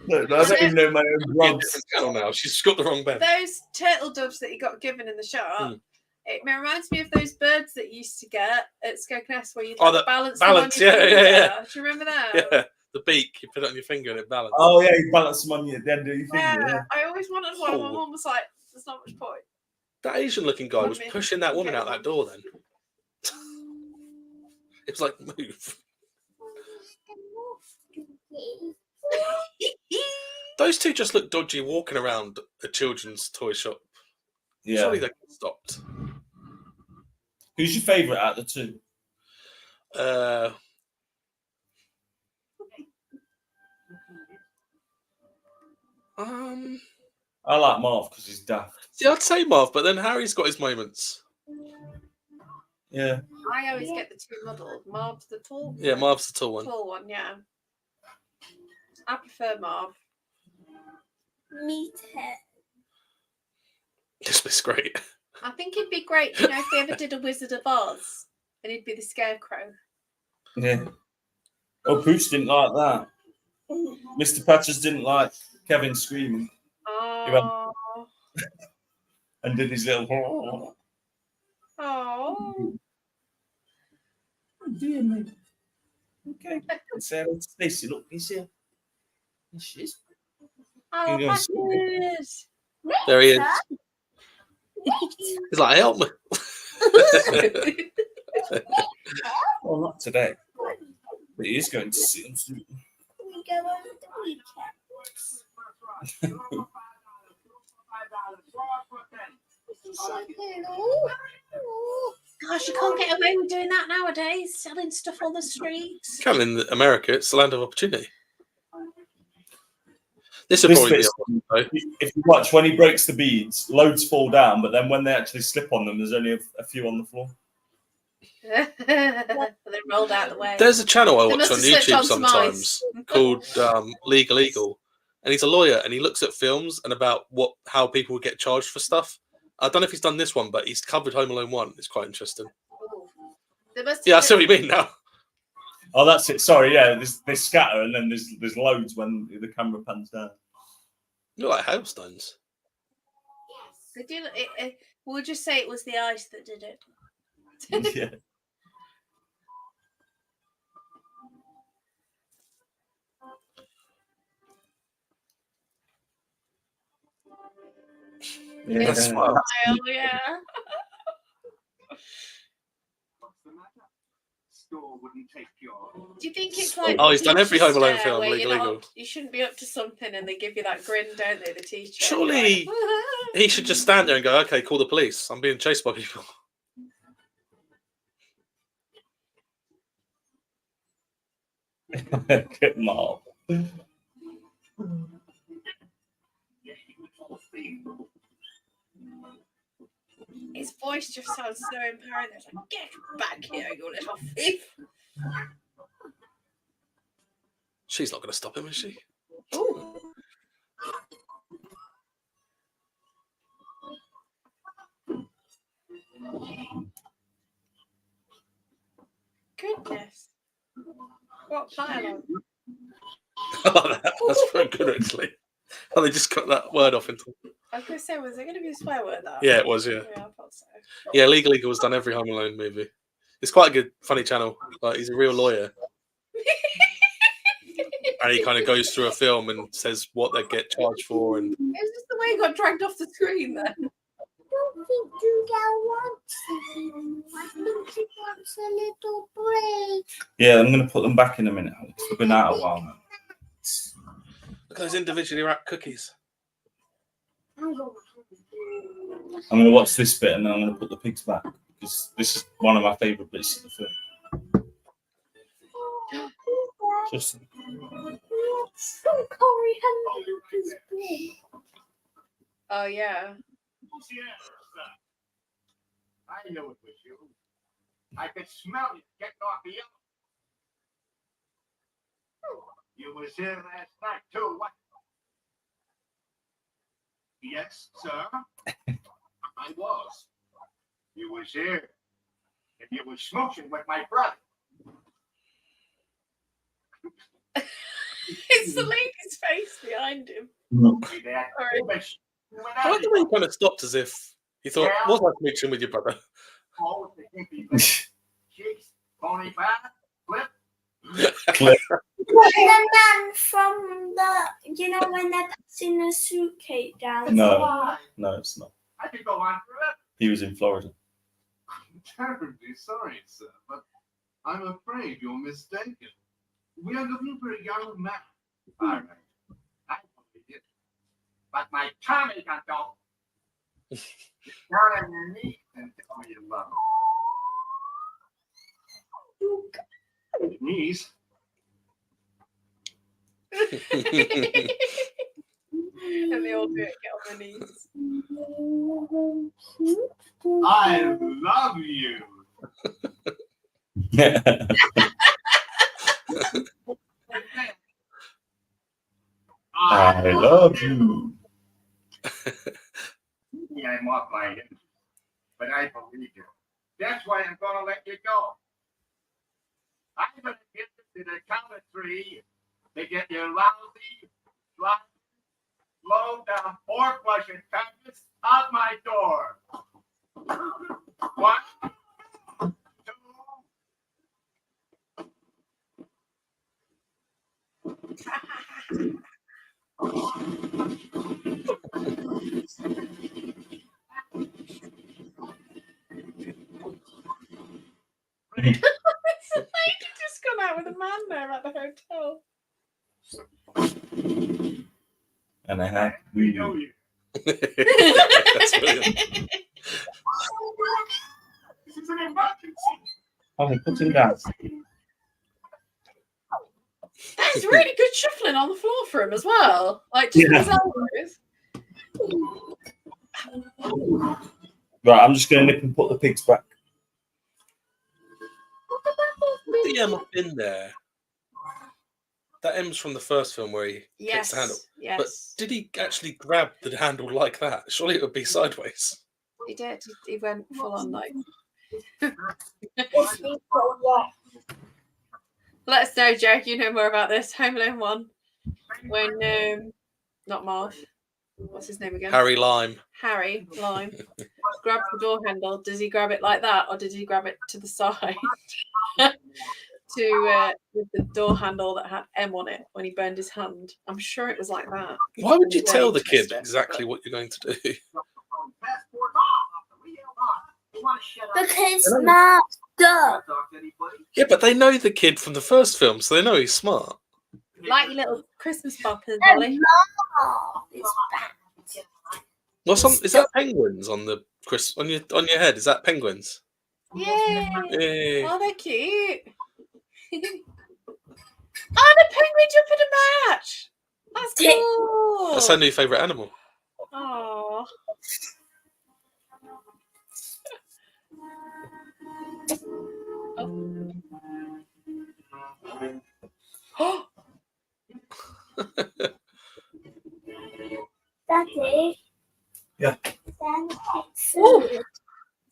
No, I don't even know my own blogs. Channel now. She's got the wrong bed. Those turtle doves that you got given in the shop. It reminds me of those birds that you used to get at Skegness where you'd balance. Yeah. Do you remember that? Yeah, the beak. You put it on your finger and it balances. Oh yeah, you balance them on the end of your finger. Yeah, I always wanted one. My mum was like, "There's not much point." That Asian-looking guy was pushing that woman out that door. Then it was like, move. Those two just look dodgy walking around a children's toy shop. Yeah. Surely they get stopped. Who's your favourite out of the two? I like Marv because he's daft. Yeah, I'd say Marv, but then Harry's got his moments. Yeah. I always get the two muddled. Marv's the tall. Yeah, Marv's the tall one. Tall one, yeah. I prefer Marv. Me too. This was great. I think it'd be great, you know, if they ever did a Wizard of Oz, and he'd be the Scarecrow. Yeah. Oh, Pooch didn't like that. Mr. Patches didn't like Kevin screaming. Oh. And did his little. Oh. Dear me. Okay. Sarah, Stacey, look, he's here. There she is. Oh, Patches. There he is. He's like, help me. Well, not today. But he is going to see him soon. We go over the weekend. Gosh, you can't get away with doing that nowadays, selling stuff on the streets. Come in America, it's the land of opportunity. This would probably be if you watch when he breaks the beads, loads fall down, but then when they actually slip on them, there's only a few on the floor. They rolled out of the way. There's a channel I They watch must on have slipped YouTube on some sometimes called Legal Eagle, and he's a lawyer and he looks at films and about how people would get charged for stuff. I don't know if he's done this one, but he's covered Home Alone 1. It's quite interesting. Yeah, I see what you mean now. Oh, that's it. Sorry, yeah. They scatter, and then there's loads when the camera pans down. Look like hailstones. They do. We'll just say it was the ice that did it. Yeah. Yeah. Smile, yeah. store wouldn't take your. Do you think it's like? Oh, he's done every Teacher Home Alone stare film, where Legal you're not Eagle. up- You shouldn't be up to something, and they give you that grin, don't they? The teacher. Surely he should just stand there and go, "Okay, call the police. I'm being chased by people." Good Marv. His voice just sounds so empowering. It's like, get back here, you little thief. She's not going to stop him, is she? Ooh. Goodness. What dialogue? That's very good, actually. Oh, they just cut that word off into. I was going to say, was it going to be a swear word? That? Yeah, it was. Yeah, Yeah, I thought so. yeah. Legal Eagle's done every Home Alone movie. It's quite a good, funny channel. Like he's a real lawyer, and he kind of goes through a film and says what they get charged for, and It was just the way he got dragged off the screen then. I don't think Jugal wants him. I think he wants a little break. Yeah, I'm going to put them back in a minute, Alex. We've been out a while now. look at those individually wrapped cookies. I'm going to watch this bit and then I'm going to put the pigs back because this is one of my favourite bits of the film. Just Some coriander Lucas break. Oh, yeah. Who's the answer, son? I knew it was you. I could smell it getting off the yellow. You was here last night too, what? Yes, sir. I was. You was here. And you was smoking with my brother. It's the lady's face behind him. See that? I like the way he kind of stopped as if he thought, "Was I mixing with your brother?" Oh, the hippie face. Cheeks, pony back, flip. clip. The man from the, when they're passing the suitcase down. No. Why? No, it's not. I could go on forever. He was in Florida. I'm terribly sorry, sir, but I'm afraid you're mistaken. We are looking for a young man. All right. I believe it. But my Tommy got go. Down on your knee and tell me you love him. Knees. And they all do it, get on their knees. I love you. I love you. Yeah, I'm off my head. But I believe you. That's why I'm going to let you go. I'm going to get you to the count of 3 to get your lousy, low down pork flushing packets out my door. 1, 2. It's the lady just gone out with a man there at the hotel. And I have We know you. That's brilliant. This is an emergency. Oh, he puts him down. That's really good shuffling on the floor for him as well. Like, just with his elbows. Right, I'm just going to nip and put the pigs back. The M up in there. That M's from the first film where he takes the handle. Yes. But did he actually grab the handle like that? Surely it would be sideways. He did. He went full on like. Let us know, Joe. You know more about this. Home Alone 1. When not Marv. What's his name again? Harry Lime. Harry Lime grabs the door handle. Does he grab it like that, or did he grab it to the side? With the door handle that had M on it when he burned his hand. I'm sure it was like that. Why would you tell the kid Twist it, exactly what you're going to do? Because Duh. Yeah, but they know the kid from the first film, so they know he's smart. Like your little Christmas boppers, Hollie. It's bad. What's on? Is that penguins on the on your head? Is that penguins? Yay! Yay. Oh, they're cute. Oh, the penguin jumping a match. That's cool. That's her new favourite animal. Oh. Oh. Daddy. Yeah. Oh,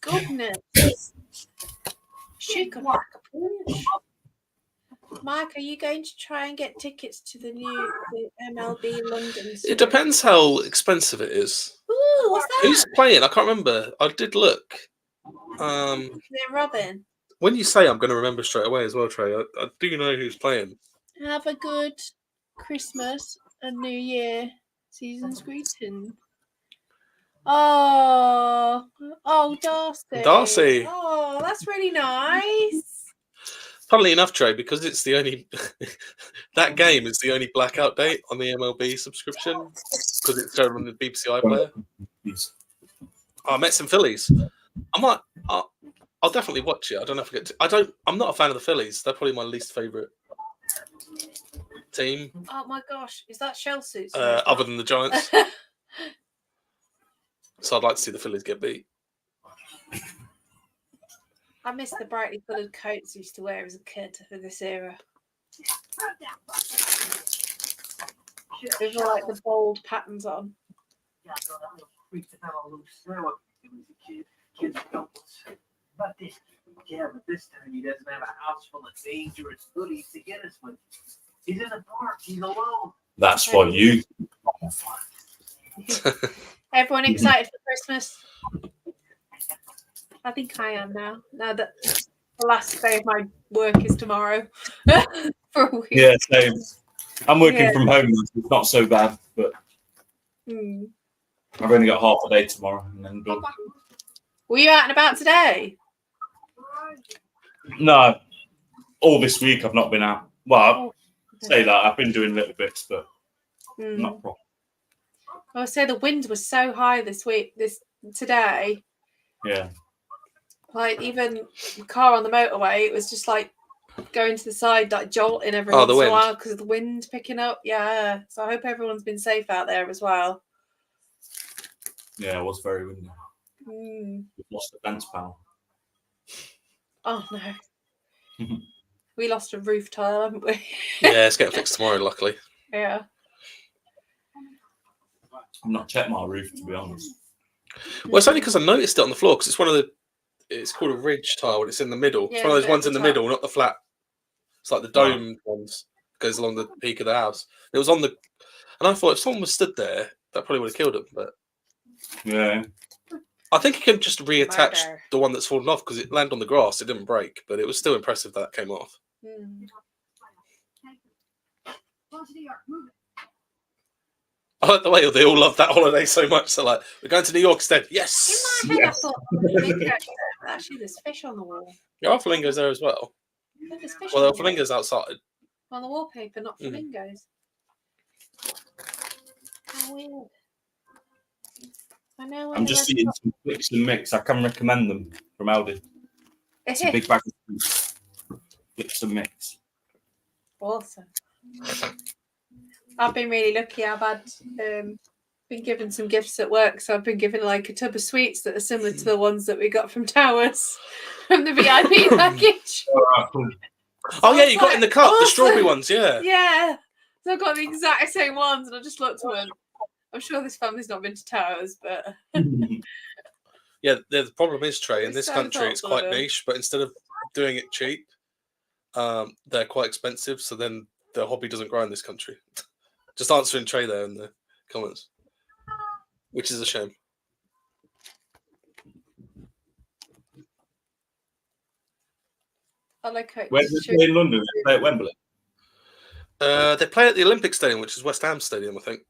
goodness. Shake a push. Mike, are you going to try and get tickets to the MLB London series? It depends how expensive it is. Ooh, what's that? Who's playing? I can't remember. I did look. Is it Robin? When you say, I'm going to remember straight away as well, Trey. I do know who's playing. Have a good Christmas and New Year. Season's greeting. Oh, Darcy. Darcy. Oh, that's really nice. Funnily enough, Trey, because it's the only that game is the only blackout date on the MLB subscription because it's shown on the BBC iPlayer. I met some Phillies. I'll definitely watch it. I don't know if I get to, I'm not a fan of the Phillies. They're probably my least favourite team. Oh my gosh, is that shell suits? Other than the Giants. So I'd like to see the Phillies get beat. I miss the brightly coloured coats I used to wear as a kid for this era. Those were like the bold patterns on. But this time he doesn't have a house full of dangerous goodies to get us with. He's in a park. He's alone. That's for you. Everyone excited for Christmas? I think I am now. Now that the last day of my work is tomorrow. For a week. Yeah, same. I'm working from home. It's not so bad, but I've only got half a day tomorrow and then done. Were you out and about today? No, all this week I've not been out. Well, I'd say that I've been doing little bits, but not proper. I would say the wind was so high today. Yeah. Like even the car on the motorway, it was just like going to the side, like jolting every once in a while because of the wind picking up. Yeah. So I hope everyone's been safe out there as well. Yeah, it was very windy. We've lost the fence panel. Oh no. We lost a roof tile, haven't we? Yeah, it's getting fixed tomorrow, luckily. Yeah. I've not checked my roof, to be honest. Well, it's only because I noticed it on the floor because it's one of the. It's called a ridge tile. It's in the middle. Yeah, it's one of those ones in the top. middle, not the flat. It's like the domed ones. Goes along the peak of the house. It was on the, and I thought if someone was stood there, that probably would have killed them. But yeah, I think you can just reattach the one that's fallen off because it landed on the grass. It didn't break, but it was still impressive that came off. I like the way they all love that holiday so much. So like, we're going to New York instead. Yes. In my head, I thought actually there's fish on the wall. There are flamingos there as well. There's fish Well, there on are flamingos outside. on the wallpaper, not flamingos. How weird. I know. I'm just eating some Flicks and Mix. I can recommend them from Aldi. It's a big bag of Flicks and Mix. Awesome. I've been really lucky. I've had been given some gifts at work, so I've been given like a tub of sweets that are similar to the ones that we got from Towers from the VIP package. Oh yeah, you got in the cup the strawberry ones, yeah. Yeah, so I've got the exact same ones, and I just looked at them. I'm sure this family's not been to Towers, but yeah, the problem is, Trey, in It's this so country it's thoughtful quite of them. niche, but instead of doing it cheap, they're quite expensive. So then the hobby doesn't grow in this country. Just answering Trey there in the comments, which is a shame. I like how Where do they play in London? They play at Wembley. They play at the Olympic Stadium, which is West Ham Stadium, I think.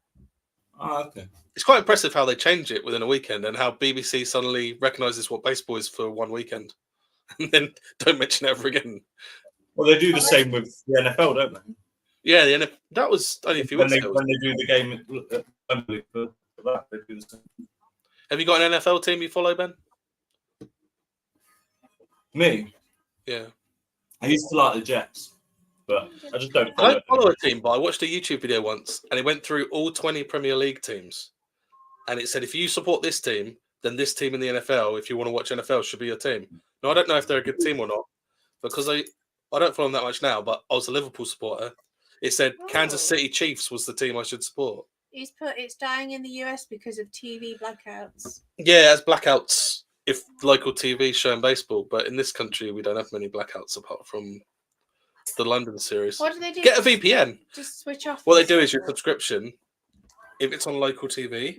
Oh, okay. It's quite impressive how they change it within a weekend and how BBC suddenly recognises what baseball is for one weekend. and then don't mention it ever again. Well, they do the same with the NFL, don't they? Yeah, that was only a few When weeks they ago. when they do the game at Wembley for that, they do the same. Have you got an NFL team you follow, Ben? Me, Yeah. I used to like the Jets, but I just don't I follow don't follow a team, but I watched a YouTube video once, and it went through all 20 Premier League teams, and it said if you support this team, then this team in the NFL, if you want to watch NFL, should be your team. Now I don't know if they're a good team or not, because I don't follow them that much now. But I was a Liverpool supporter. It said Kansas City Chiefs was the team I should support. He's put it's dying in the US because of TV blackouts. Yeah, as blackouts if local TV showing baseball, but in this country we don't have many blackouts apart from the London series. What do they do? Get a VPN. Just switch off. What they do is your subscription. If it's on local TV,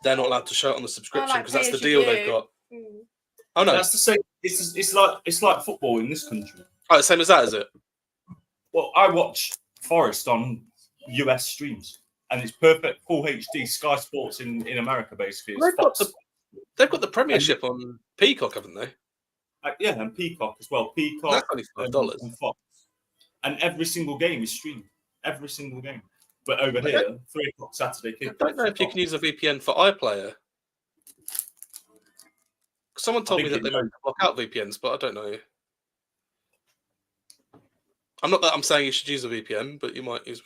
they're not allowed to show it on the subscription because that's the deal they've got. Oh no, That's the same. It's like football in this country. Oh, same as that, is it? Well, I watch Forest on US streams, and it's perfect full HD. Sky Sports in America, basically. It's They've got the Premiership on Peacock, haven't they? Yeah, and Peacock as well. Peacock That's $25. and Fox. And every single game is streamed. Every single game. But over here, 3 o'clock Saturday I kick. don't know if you can use a VPN for iPlayer. Someone told me that they don't block out VPNs, but I don't know. I'm saying you should use a VPN, but you might use.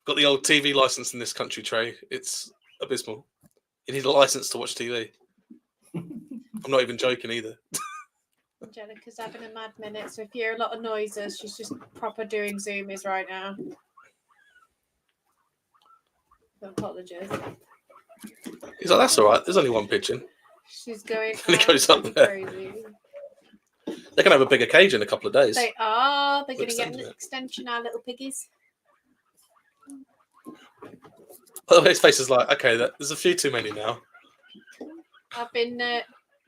Got the old TV license in this country, Trey. It's abysmal. You need a license to watch TV. I'm not even joking either. Angelica's having a mad minute, so if you hear a lot of noises, she's just proper doing zoomies right now. I apologise. He's like, that's all right. There's only one pigeon. She's going. And he goes up there. Crazy. They're going to have a bigger cage in a couple of days. They are. They're going to get Extending an it. extension, our little piggies. By the way, his face is like, okay, there's a few too many now. I've been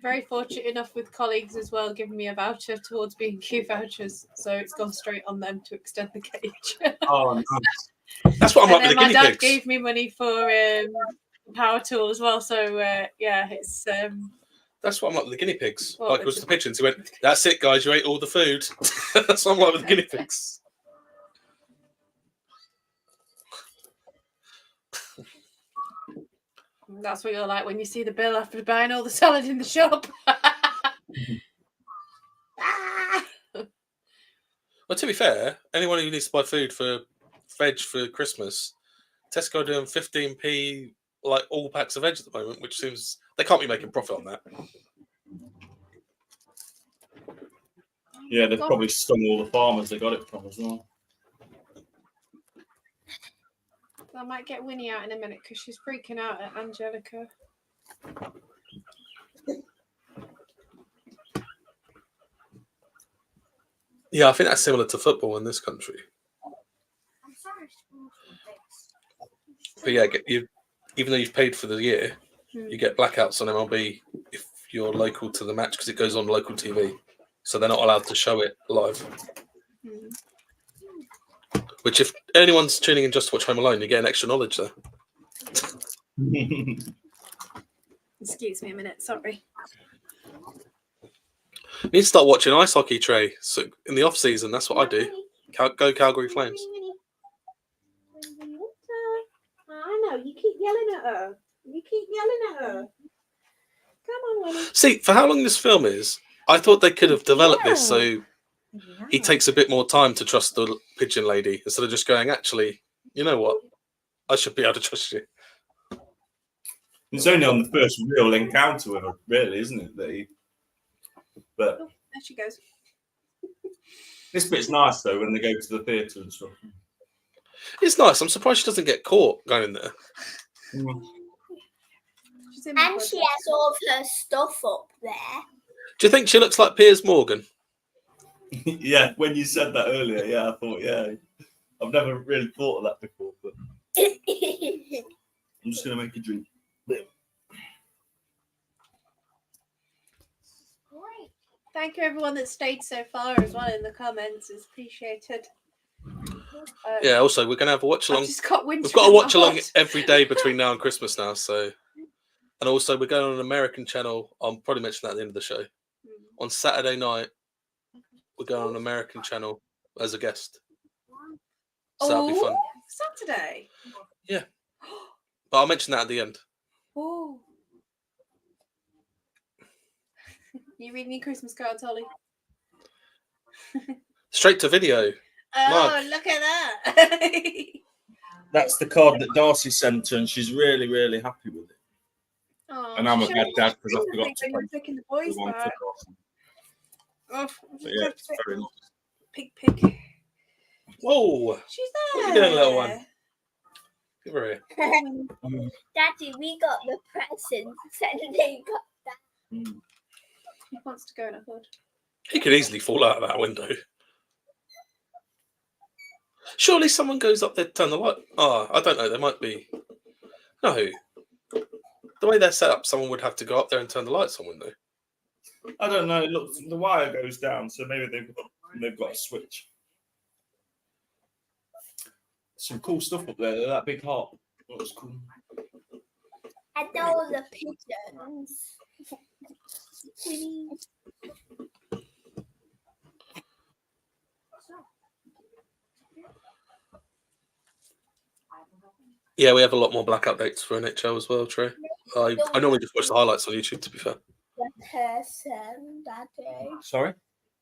very fortunate enough with colleagues as well, giving me a voucher towards B&Q vouchers, so it's gone straight on them to extend the cage. Oh, nice. That's what I'm like with the my guinea dad pigs. gave me money for power tool as well, so yeah, it's. That's what I'm like with the guinea pigs. What Like with with the- the pigeons, he went, that's it, guys, you ate all the food. That's what I'm like with the guinea pigs. That's what you're like when you see the bill after buying all the salad in the shop. Well, to be fair, anyone who needs to buy food for veg for Christmas, Tesco are doing 15p like all packs of veg at the moment, which seems they can't be making profit on that. Yeah, they've probably stung all the farmers they got it from as well. I might get Winnie out in a minute because she's freaking out at Angelica. Yeah, I think that's similar to football in this country. I'm sorry, school's fixed. But yeah, even though you've paid for the year, you get blackouts on MLB if you're local to the match because it goes on local TV. So they're not allowed to show it live. Which, if anyone's tuning in just to watch Home Alone, you're getting extra knowledge there. Excuse me a minute, sorry. You need to start watching ice hockey, Trey. So in the off season, that's what I do. Go Calgary Flames. I know, you keep yelling at her. You keep yelling at her. Come on, Winnie. See, for how long this film is, I thought they could have developed this so he takes a bit more time to trust the pigeon lady instead of just going, actually, you know what? I should be able to trust you. It's only on the first real encounter with her, really, isn't it? But Oh, there she goes. this bit's nice, though, when they go to the theatre and stuff. It's nice. I'm surprised she doesn't get caught going in there. She's in my And she has all of her stuff up there. Do you think she looks like Piers Morgan? Yeah, when you said that earlier, yeah, I thought, yeah. I've never really thought of that before, but I'm just going to make a drink. Thank you, everyone that stayed so far as well in the comments. It's appreciated. Yeah, also, we're going to have a watch I've along. just got winter We've got a in my watch along heart. every day between now and Christmas now. So, and also, we're going on an American channel. I'll probably mention that at the end of the show. on Saturday night. We're going on an American channel as a guest. So that'll be fun. Saturday. Yeah. But I'll mention that at the end. Oh. You reading your Christmas cards, Hollie? Straight to video. Oh, Mark. look at that. That's the card that Darcy sent her, and she's really, really happy with it. Oh, And I'm a bad dad because I forgot to when you're pay picking the for boys the one for back. Darcy. Oh, But yeah, it's very nice. pig. Whoa. She's What there. are you doing, little one? Give her here. Daddy, we got the presents and they got that. He wants to go in a hood. He could easily fall out of that window. Surely someone goes up there to turn the light. Oh, I don't know. There might be. No. The way they're set up, someone would have to go up there and turn the lights on, wouldn't they? I don't know. Look, the wire goes down, so maybe they've got a switch. Some cool stuff up there. That big heart. That was cool. And all the pigeons. Yeah, we have a lot more black updates for NHL as well, Trey. I normally just watch the highlights on YouTube, to be fair. The person, Daddy. Sorry?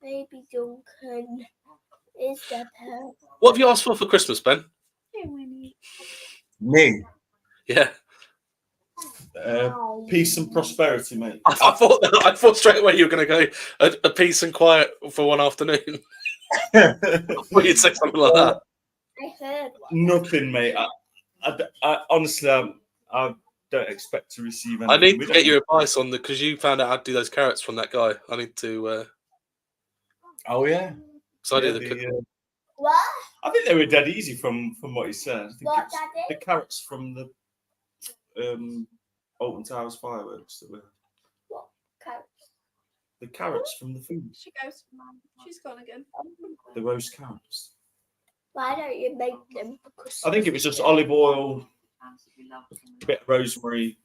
Baby Duncan is the person. What have you asked for Christmas, Ben? Hey, Winnie. Me. Yeah. Peace and prosperity, mate. I thought straight away you were going to go a peace and quiet for one afternoon. I thought you'd say something like that. I heard Nothing, mate. I honestly, I don't expect to receive anything. I need to get your advice on because you found out how to do those carrots from that guy. I need to. Oh yeah. So I did the What? I think they were dead easy from what he said. I think What, it's Daddy? the carrots from the Alton Towers fireworks that were. What carrots? The carrots from the food. She goes. She's gone again. The roast carrots. Why don't you make them? I think it was just olive oil, a bit of rosemary,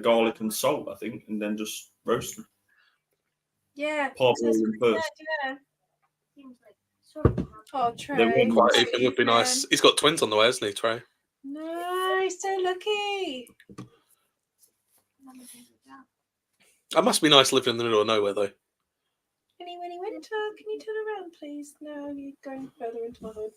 garlic and salt, I think, and then just roast them. Yeah. Parboil them first. Yeah. Oh, Trey. It would be nice. He's got twins on the way, hasn't he, Trey? No, he's so lucky. That must be nice living in the middle of nowhere, though. Winnie Winter, can you turn around, please? No, you're going further into my hood.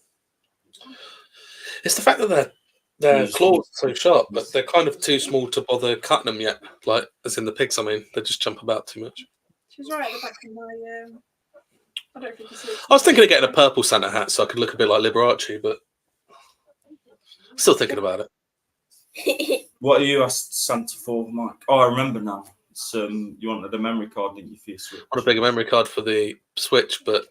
It's the fact that their claws are so sharp, but they're kind of too small to bother cutting them yet. Like, as in the pigs, I mean. They just jump about too much. She's right at the back of my... I don't know if you can see it. I was thinking of getting a purple Santa hat so I could look a bit like Liberace, but still thinking about it. What are you asked Santa for, Mike? Oh, I remember now. It's, you wanted a memory card, didn't you, for your Switch? I want a bigger memory card for the Switch, but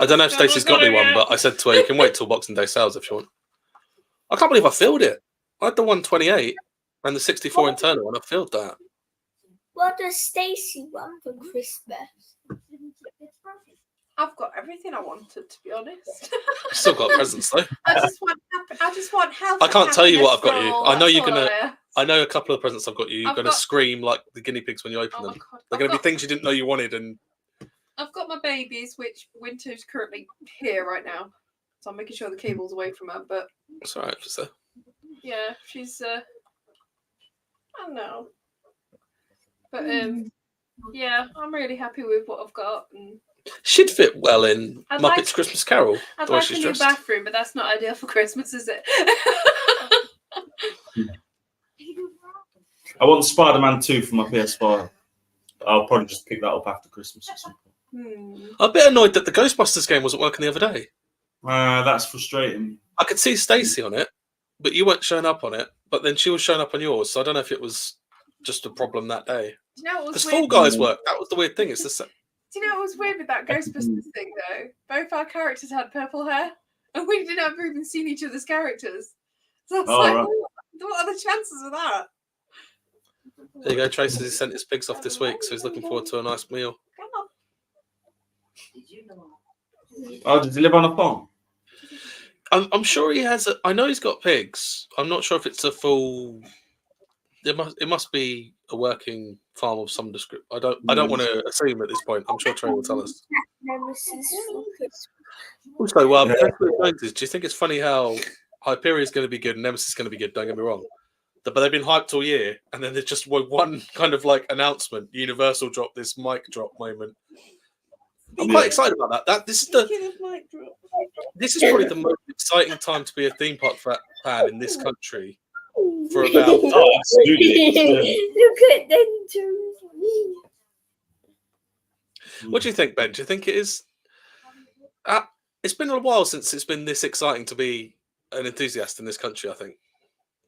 I don't know if Stacey's got me one, but I said to her, you can wait till Boxing Day sales if you want. I can't believe I filled it. I had the 128 and the 64 internal, and I filled that. What does Stacey want for Christmas? I've got everything I wanted, to be honest. Still got presents though. I just want health. I can't tell you what I've got you. I know you're That's all gonna. I know a couple of presents I've got you. You're gonna scream like the guinea pigs when you open them. God. They're gonna be things you didn't know you wanted, and I've got my babies, which Winter's currently here right now, so I'm making sure the cable's away from her. But it's all right, so. Yeah, she's. I don't know, but yeah, I'm really happy with what I've got. And she'd fit well in I'd Muppets like- Christmas Carol. I'd the way like a she's new dressed. bathroom, but that's not ideal for Christmas, is it? I want Spider-Man 2 for my PS5. I'll probably just pick that up after Christmas or something. I'm a bit annoyed that the Ghostbusters game wasn't working the other day. That's frustrating. I could see Stacey on it, but you weren't showing up on it. But then she was showing up on yours, so I don't know if it was just a problem that day. Do you know what was Because weird? Fall Guys worked. That was the weird thing. It's the same. Do you know what was weird with that Ghostbusters thing though? Both our characters had purple hair, and we didn't ever even seen each other's characters. So I was like, right. what are the chances of that? There you go. Tracy has sent his pigs off this week, so he's looking forward to a nice meal. Come on. Oh, does he live on a farm? I'm sure he has. I know he's got pigs. I'm not sure if it's a full. It must be a working farm of some description. I don't want to assume at this point. I'm sure Trey will tell us. Also, do you think it's funny how Hyperion is going to be good and Nemesis is going to be good? Don't get me wrong, but they've been hyped all year, and then there's just one kind of like announcement. Universal drop this mic drop moment. I'm quite excited about that. This is probably the most exciting time to be a theme park fan in this country for about. Oh, absolutely. Look at them two. What do you think, Ben? Do you think it is? It's been a while since it's been this exciting to be an enthusiast in this country, I think.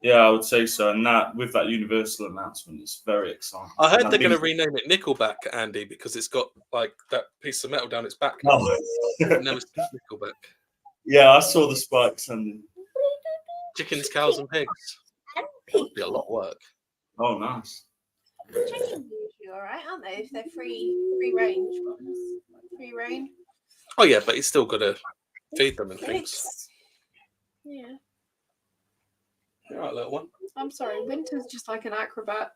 Yeah, I would say so. And that with that Universal announcement, it's very exciting. I heard they're going to rename it Nickelback, Andy, because it's got like that piece of metal down its back. Oh. Nemesis Nickelback. Yeah, I saw the spikes and Chickens, cows, and pigs. That'd be a lot of work. Oh, nice. Chickens are usually all right, aren't they? If they're free range ones, free range. Oh yeah, but he's still got to feed them and things. Yeah. All right, little one. I'm sorry, Winter's just like an acrobat.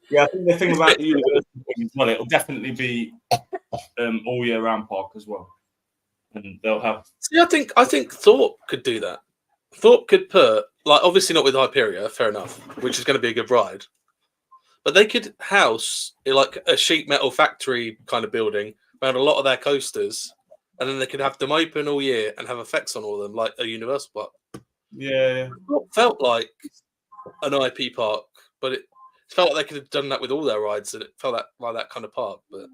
Yeah, I think the thing about the Universal thing as well, it'll definitely be all year round park as well, and they'll have. See, I think Thorpe could do that. Thorpe could put, like, obviously not with Hyperia, fair enough, which is going to be a good ride, but they could house like a sheet metal factory kind of building around a lot of their coasters, and then they could have them open all year and have effects on all of them, like a Universal park. Yeah. It felt like an IP park, but it felt like they could have done that with all their rides, and it felt like that kind of park. But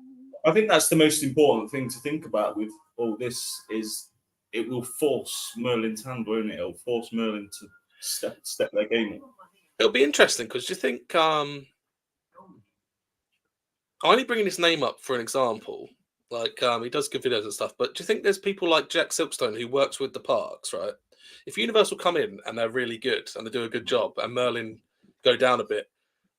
I think that's the most important thing to think about with all this is it will force Merlin's hand, won't it? It'll force Merlin to step their game up. it'll be interesting because do you think only bringing his name up for an example, like he does good videos and stuff, but do you think there's people like Jack Silkstone who works with the parks, right? If Universal come in and they're really good and they do a good job and Merlin go down a bit,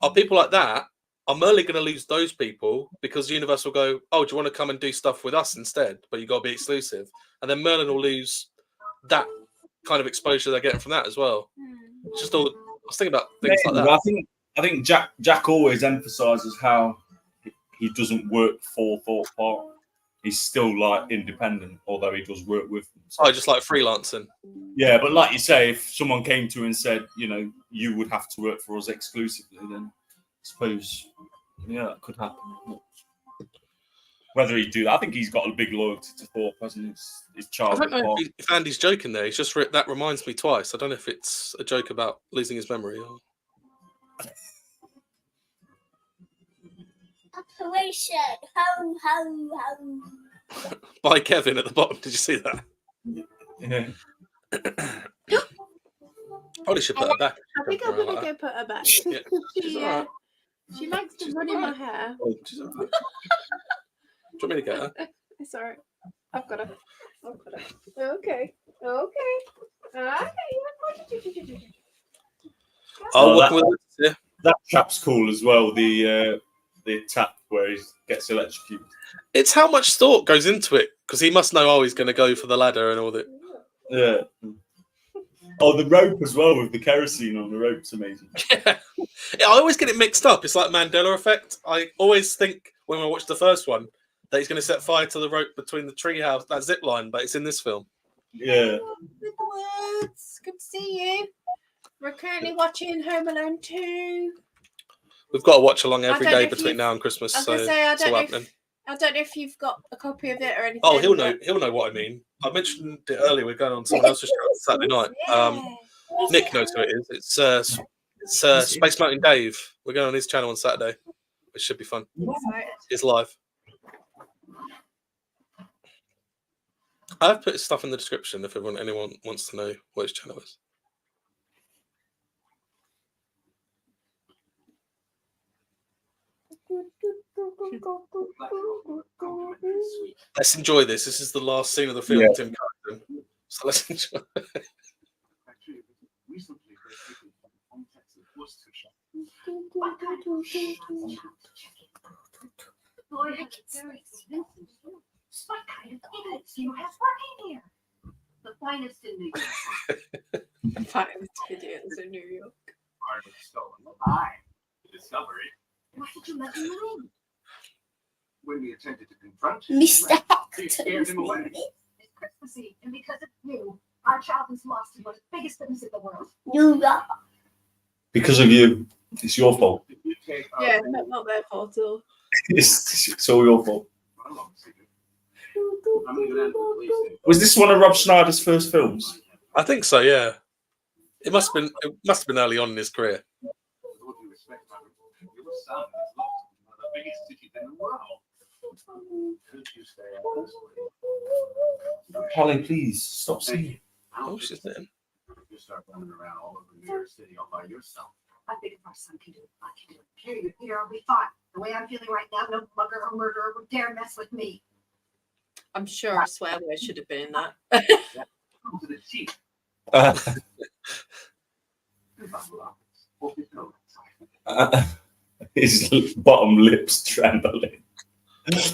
are people like that, are Merlin going to lose those people because Universal go, oh, do you want to come and do stuff with us instead? But you got to be exclusive. And then Merlin will lose that kind of exposure they're getting from that as well. It's just all, I was thinking about things like that. I think Jack always emphasises how he doesn't work for Thorpe Park. He's still like independent, although he does work with them. So. Oh, just like freelancing. Yeah, but like you say, if someone came to him and said, you know, you would have to work for us exclusively, then I suppose, yeah, that could happen. Whether he'd do that, I think he's got a big loyalty to Thorpe, hasn't he? His child. I don't know if Andy's joking there. He's just that reminds me twice. I don't know if it's a joke about losing his memory or. Operation ho ho ho. By Kevin at the bottom. Did you see that? Yeah. Probably should put her back. I think I'm going to go put her back. Yeah, she's all right. She likes to run in my hair. She's all right. Do you want me to get her? It's all right. I've got her. Okay. That chap's cool as well. The tap where he gets electrocuted. It's how much thought goes into it because he must know. Oh, he's going to go for the ladder and all that. Yeah. Oh, the rope as well with the kerosene on the rope's amazing. Yeah, I always get it mixed up. It's like Mandela effect. I always think when I watch the first one that he's going to set fire to the rope between the treehouse, that zip line, but it's in this film. Yeah. Good words. Good to see you. We're currently watching Home Alone 2. We've got to watch along every day between now and Christmas. I was going to say, I don't know if you've got a copy of it or anything. Oh, he'll know what I mean. I mentioned it earlier. We're going on someone else's show Saturday night. Nick knows who it is. It's Space Mountain Dave. We're going on his channel on Saturday. It should be fun. It's live. I've put stuff in the description if anyone wants to know what his channel is. Let's enjoy this. This is the last scene of the film, Tim Curran. So let's enjoy it. Boy, it's very expensive. What kind of idiots do you have working here? The finest in New York. The finest idiots in New York. I was stolen alive. discover it. Why did you let him in? When we attempted to confront him, Mr. you scared him away. It's Christmas Eve, and because of you, our child is lost in one of the biggest things in the world. You are. Because of you. It's your fault. If you take our Yeah, not their fault at all. It's all your fault. I'm gonna go down to the police station. Was this one of Rob Schneider's first films? I think so. Yeah. It must have been early on in his career. With all due respect, madam, your son is lost in one of the biggest cities in the world. Could you stay out this way? Hollie, please stop singing. Oh, she's there. You start running around all over New York City all by yourself. I think if our son can do it, I can do it. Here, I'll be fine. The way I'm feeling right now, no mugger or murderer would dare mess with me. I'm sure a swear word should have been in that. Come to the chief. His bottom lips trembling.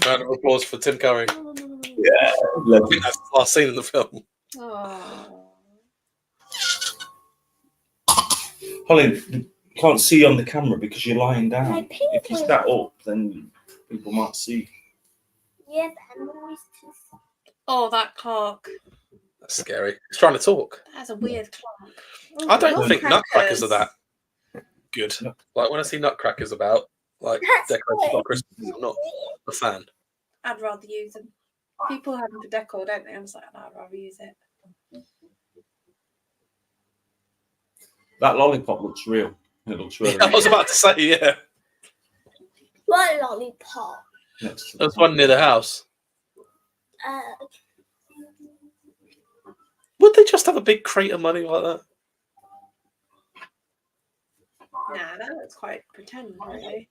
Round of applause for Tim Curry. Yeah, I think that's the last scene in the film. Oh. Hollie, you can't see on the camera because you're lying My down. pink If you one. stand up, then people might see. Yeah, but I'm always too. Oh, that clock. That's scary. He's trying to talk. That's a weird clock. Oh, I don't think nutcrackers. nutcrackers are that good. Like when I see nutcrackers about like That's decorations good. for Christmas, I'm not a fan. I'd rather use them. People have them for decor, don't they? I'm just like, no, I'd rather use it. That lollipop looks real. It looks really I was about to say, yeah. What lollipop? next to There's one near the house. Uh, Would they just have a big crate of money like that? Nah, that looks quite pretend, really.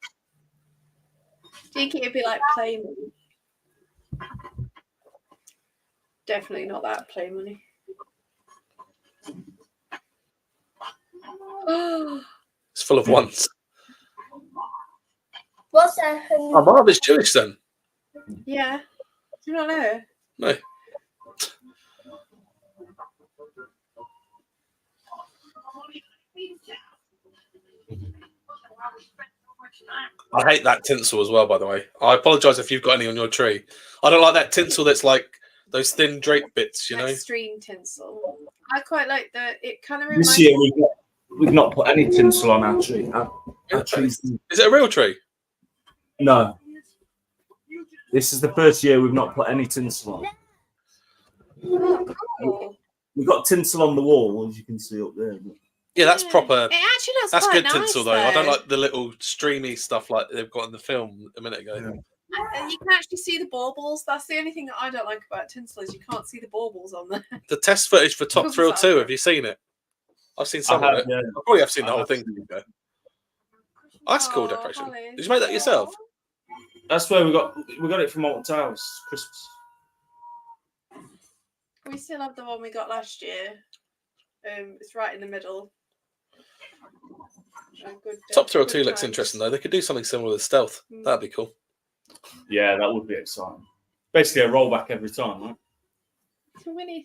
Do you think it'd be like play money? Definitely not that play money. It's full of ones. what's that? Oh, Mom is Jewish then. Yeah. Do you not know? No. I hate that tinsel as well, by the way. I apologise if you've got any on your tree. I don't like that tinsel that's like those thin drape bits, you know? Extreme tinsel. I quite like the. It kind of This reminds year me. we've not put any tinsel on our tree. Our tree's- Is it a real tree? No. This is the first year we've not put any tinsel on. Oh, cool. We've got tinsel on the wall, as you can see up there. But Yeah, that's proper. It actually looks That's quite good nice, tinsel though. I don't like the little streamy stuff like they've got in the film a minute ago. And you can actually see the baubles. That's the only thing that I don't like about tinsel is you can't see the baubles on there. The test footage for Top Cool Thrill stuff. 2, have you seen it? I've seen some of it. yeah. I probably have seen the I whole have thing. seen To be fair. That's cool Oh, decoration. Hollie. Did you make that yourself? That's where we got it from Alton Towers, Christmas. We still have the one we got last year. It's right in the middle. A good, Top Thrill good 2 looks times. interesting though. They could do something similar with Stealth. Mm. That'd be cool. Yeah, that would be exciting. Basically a rollback every time, right?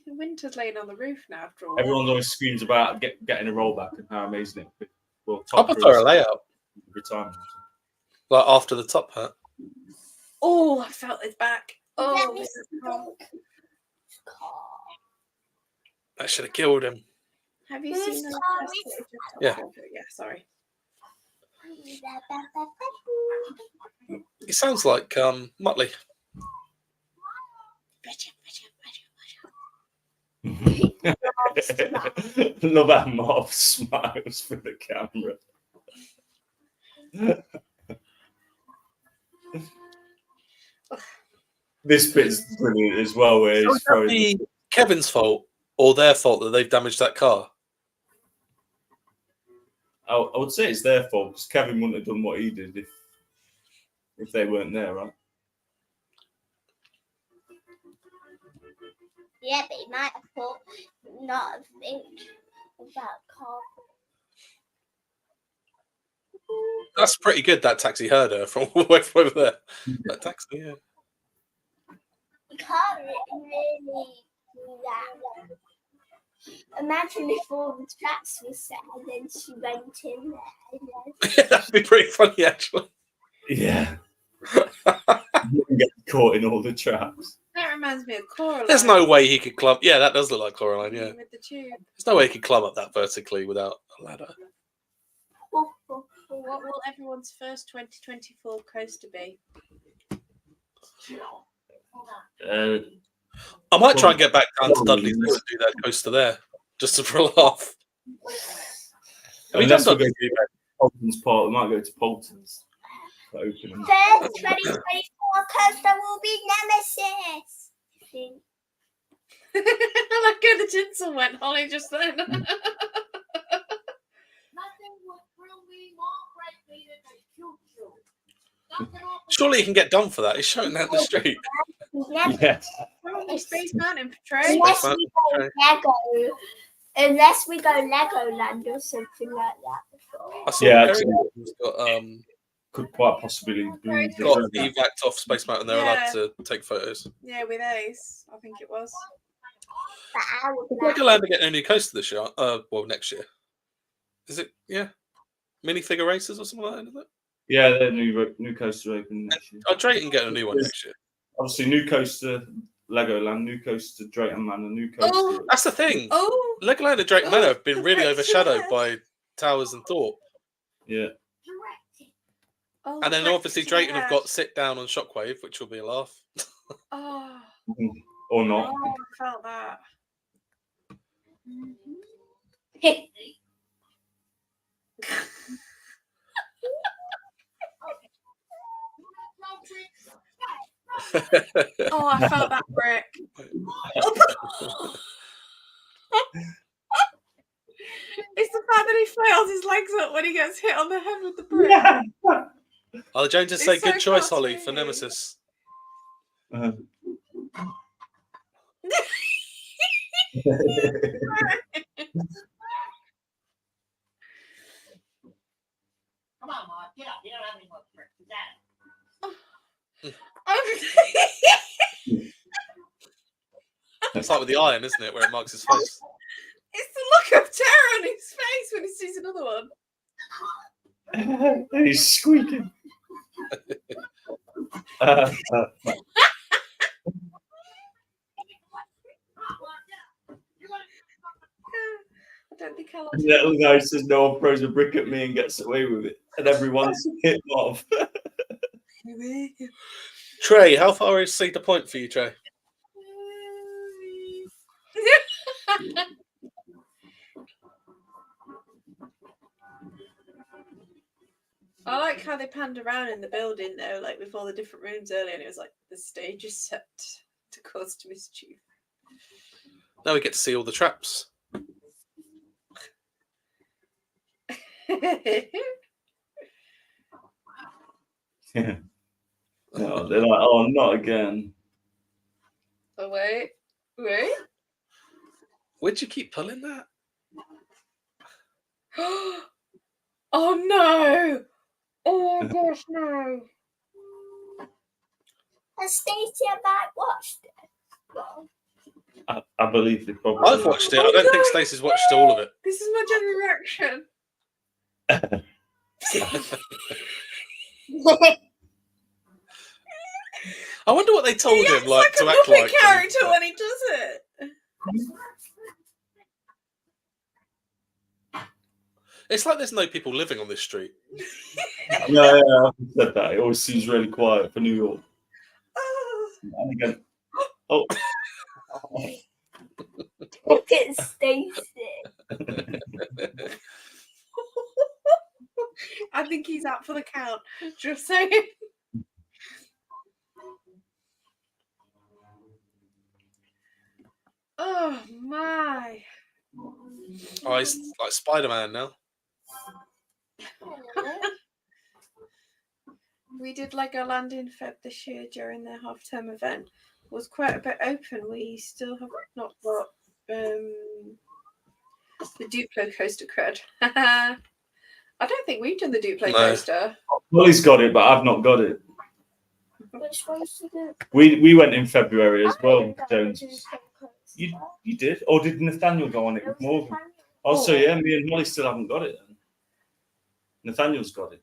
Winter's laying on the roof now after all. Everyone always screams about getting a rollback and how amazing it. Well, I Top prefer Thrill a layout, every time. like after the top hat. Oh, I felt his back. Oh, Let me this is cool. That should have killed him. Have you Who's seen the Tommy? first footage of Top Yeah. Thrill? Yeah, sorry. He sounds like Muttley. Love how Marv smiles for the camera. This bit's brilliant as well, where So he's would that throwing. be Kevin's fault or their fault that they've damaged that car? I would say it's their fault because Kevin wouldn't have done what he did if they weren't there, right? Yeah, but he might have thought not think about car. That's pretty good, that taxi heard her from all the way from over there. That taxi, yeah. You can't really do that. Imagine if all the tracks were set and then she went in there. That'd be pretty funny, actually. Yeah. You can get caught in all the traps. That reminds me of Coraline. There's no way he could climb. Yeah, that does look like Coraline. Yeah, With the tube. there's no way he could climb up that vertically without a ladder. What will everyone's first 2024 coaster be? I might try and get back down to Dudley's and do that coaster there, just for a laugh. Unless we're going to do Polton's Park, we might go to Polton's. First 2024 coaster will be Nemesis. I like how the tinsel went, Holly, just then. Nothing would thrill me more greatly than a choo-choo. Surely he can get done for that. He's shouting down the street. Yes. Space Mountain portray. Unless we go Legoland or something like that. I saw Yeah, Berry's got could quite possibly be got evac off Space Mountain. They're allowed to take photos. Yeah, with Ace, I think it was. Legoland are getting a new coaster this year. Well, next year. Is it? Yeah. Minifigure races or something like that, is it? Yeah, they're new coaster open next year. Drayton getting a new one next year. Obviously, new coaster Legoland, new coaster Drayton Manor, new coaster. Oh, That's the thing. oh, Legoland and Drayton Manor have been really overshadowed by Towers and Thorpe. Yeah. oh, And then Flex obviously is Drayton have mad. got Sit Down on Shockwave, which will be a laugh. Oh, Or not. oh, I felt that. Oh, I felt that brick. It's the fact that he flails his legs up when he gets hit on the head with the brick. Yeah. Oh, Jones just It's say good so choice, Hollie, for cartoony. Nemesis. Come on, Mom, get up. You don't have any more bricks. Is that It's like with the iron, isn't it, where it marks his face? It's the look of terror on his face when he sees another one. And he's squeaking. I don't think I'll. Little guy says no one throws a brick at me and gets away with it. And everyone's hit off. Trey, how far is Cedar Point for you, Trey? I like how they panned around in the building though, like with all the different rooms earlier, and it was like the stage is set to cause mischief. Now we get to see all the traps. Yeah. No, they're like, oh, not again. Oh wait. Where'd you keep pulling that? Oh no! Oh my gosh, no! Has Stacey about watched it? Well, I believe they probably. I've watched it. I don't think Stacey's watched all of it. This is my general reaction. I wonder what they told He him, acts like like a to act Muppet like. character when he does it. It's like there's no people living on this street. Yeah, I've said that. It always seems really quiet for New York. And again, oh. look at Stacey. I think he's out for the count. Just saying. Oh my! Oh, he's like Spider-Man now. We did Legoland in Feb this year during their half-term event. It was quite a bit open. We still have not got the Duplo coaster cred. I don't think we've done the Duplo coaster. Holly's got it, but I've not got it. Which one's to do? We went in February as well, Jones. You did, or did Nathaniel go on it with Morgan? Also, yeah, me and Hollie still haven't got it. Then. Nathaniel's got it.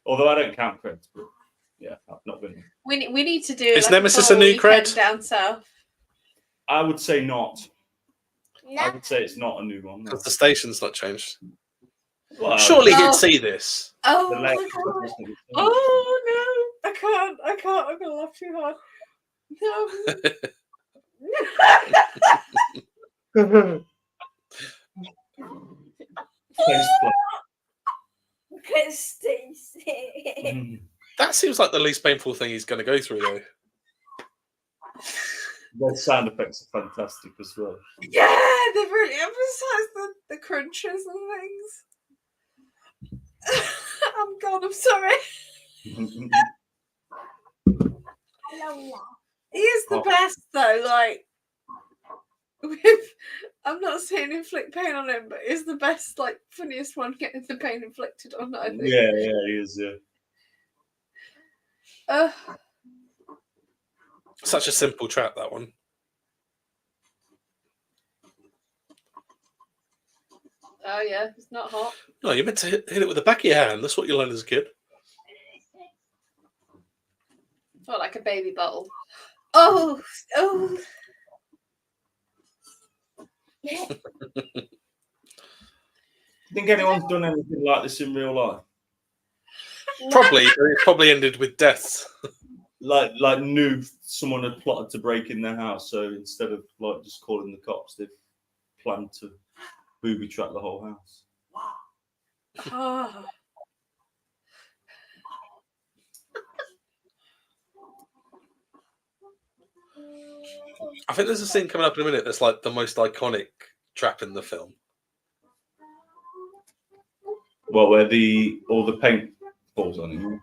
Although I don't count creds, but yeah, I've not been. We need to do. Is like Nemesis full a new weekend cred? down south? I would say not. I No. would say it's not a new one. No. Because the station's not changed. Well, Surely No. he'd see this. Oh the my layout god! doesn't- Oh no! I can't! I'm gonna laugh too hard. No. Face plate. Look at Stacey. Mm. That seems like the least painful thing he's going to go through, though. The sound effects are fantastic as well. Yeah, they've really emphasised the crunches and things. I'm gone. I'm sorry. He is the best though. Like, I'm not saying inflict pain on him, but he's the best, like, funniest one getting the pain inflicted on. I think. Yeah, he is. Yeah. Such a simple trap, that one. Oh yeah, it's not hot. No, you meant to hit it with the back of your hand. That's what you learned as a kid. Felt like a baby bottle. Oh. Think anyone's done anything like this in real life? Probably, but it probably ended with death. Like knew someone had plotted to break in their house, so instead of like just calling the cops, they've planned to booby trap the whole house. Oh. I think there's a scene coming up in a minute that's like the most iconic trap in the film. Well, where all the paint falls on him.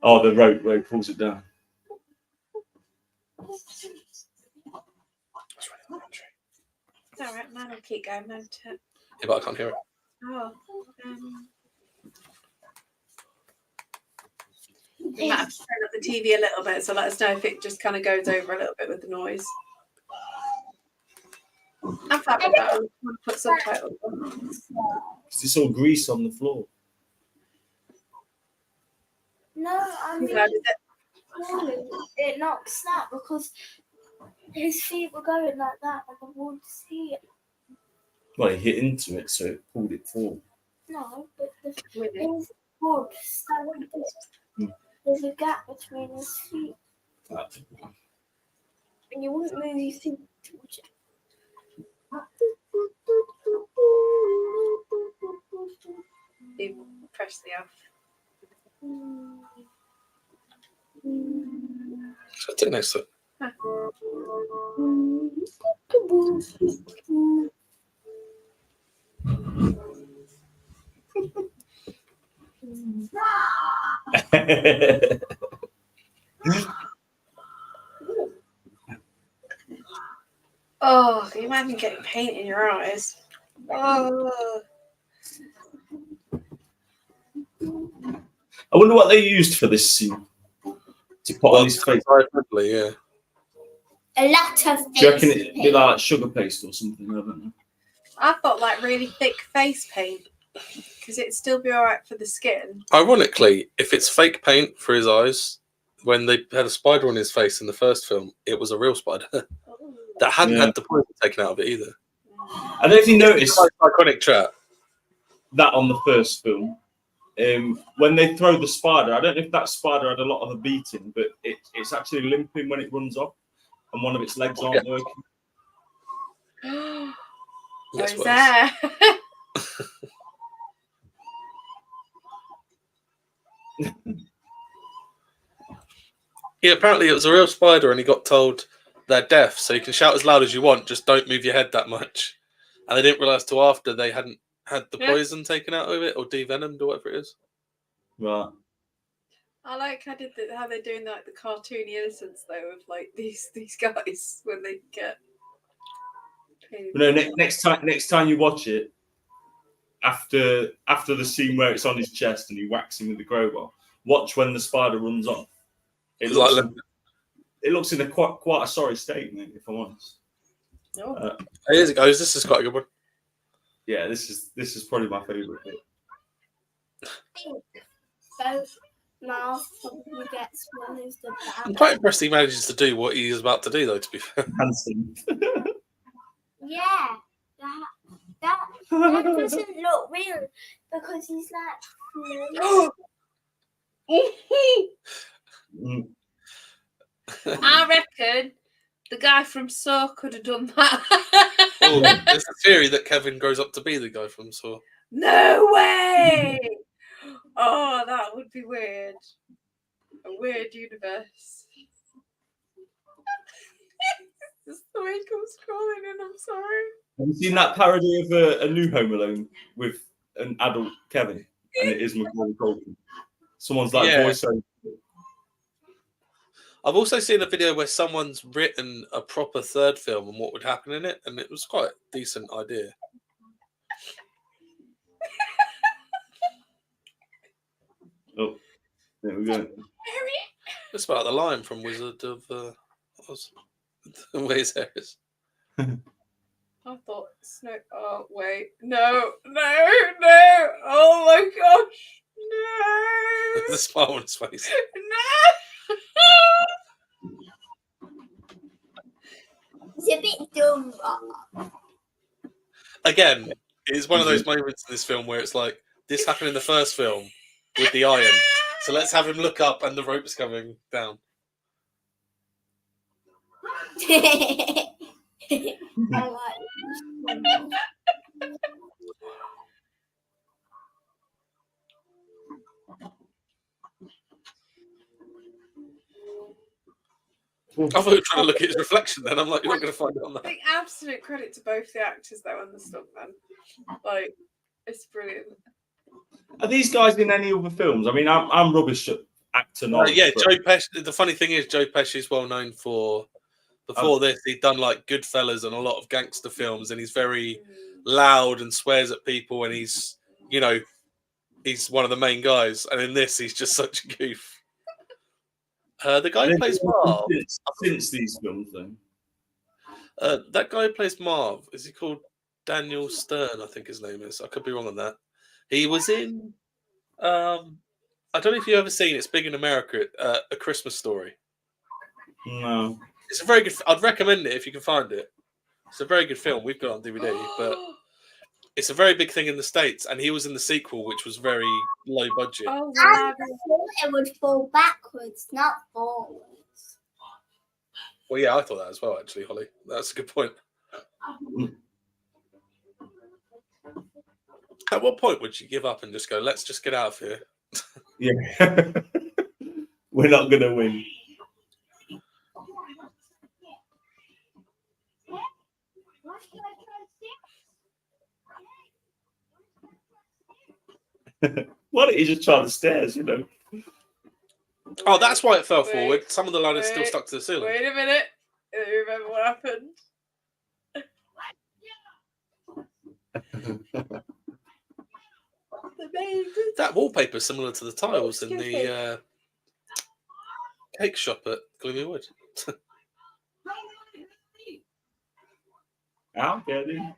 Oh, the rope where he pulls it down. It's alright, man. I'll keep going, man. Yeah, but I can't hear it. Oh. We might have to turn up the TV a little bit, so let us know if it just kind of goes over a little bit with the noise. I'm fine with that. I'll put subtitles on. It's all grease on the floor. No, I mean, Glad with it. it not snap because his feet were going like that and the wood seat. Well, he hit into it, so it pulled it forward. No, but the With it. his wood started there's a gap between his feet and you wouldn't move your feet towards it. You press the off. So take next to it. Oh, can you imagine getting paint in your eyes? Oh. I wonder what they used for this scene to put on his face. Probably, yeah. A lot of Do you reckon it'd be like sugar paste or something? I don't know. I thought like really thick face paint because it'd still be all right for the skin. Ironically, if it's fake paint for his eyes, when they had a spider on his face in the first film, it was a real spider that hadn't had the poison taken out of it either. I don't know if you noticed Iconic trap. that on the first film. When they throw the spider, I don't know if that spider had a lot of a beating, but it's actually limping when it runs off, and one of its legs aren't working. Yes, Who's there? Yeah, apparently it was a real spider, and he got told they're deaf, so you can shout as loud as you want, just don't move your head that much. And they didn't realise till after they hadn't had the poison taken out of it or devenomed or whatever it is. Right. I like how they're doing like the cartoony innocence though of like these guys when they get. No, next time you watch it, after the scene where it's on his chest and he whacks him with the crowbar, watch when the spider runs off. It it looks in a quite a sorry state, mate, if I'm honest. No. Here's it goes. This is quite a good one. Yeah, this is probably my favourite bit. Both Miles probably gets one who's the bad. I'm quite impressed he manages to do what he is about to do, though, to be fair. Handsome. Yeah, that doesn't look real because he's like. I reckon the guy from Saw could have done that. Oh, there's a theory that Kevin grows up to be the guy from Saw. No way! Oh, that would be weird. A weird universe. Just the way it comes crawling in, I'm sorry. Have you seen that parody of a new Home Alone with an adult Kevin? And it is Macaulay Culkin. Someone's like voiceover. I've also seen a video where someone's written a proper third film and what would happen in it, and it was quite a decent idea. Oh, there we go. It's about the lion from Wizard of Oz. Where's Harris? I thought Snow. Oh, wait. No. Oh my gosh. No. The smile on his face. No. It's a bit dumb. Again, it's one of those moments in this film where it's like, this happened in the first film with the iron. So let's have him look up and the rope's coming down. I like I thought you were trying to look at his reflection then. I'm like, you're not going to find it on that. Like, absolute credit to both the actors though and the stuntman. Like, it's brilliant. Are these guys in any other films? I mean, I'm rubbish at actor knowledge. Yeah, but... Joe Pesci. The funny thing is, Joe Pesci is well known for. Before this, he'd done like Goodfellas and a lot of gangster films, and he's very loud and swears at people, and he's one of the main guys. And in this, he's just such a goof. The guy who plays Marv. Since these films, then. That guy who plays Marv, is he called Daniel Stern? I think his name is. I could be wrong on that. He was in. I don't know if you've ever seen. It's big in America. A Christmas Story. No. It's a very good. I'd recommend it if you can find it. It's a very good film. We've got it on DVD, but it's a very big thing in the States. And he was in the sequel, which was very low budget. Oh, I thought it would fall backwards, not forwards. Well, yeah, I thought that as well. Actually, Holly, that's a good point. At what point would you give up and just go, let's just get out of here? Yeah. We're not going to win. Why don't you just try the stairs, Oh, that's why it fell Wait, forward. Some of the ladders still wait, stuck to the ceiling. Wait a minute. I remember what happened. That wallpaper is similar to the tiles in the cake shop at Gloomy Wood. I'll get it.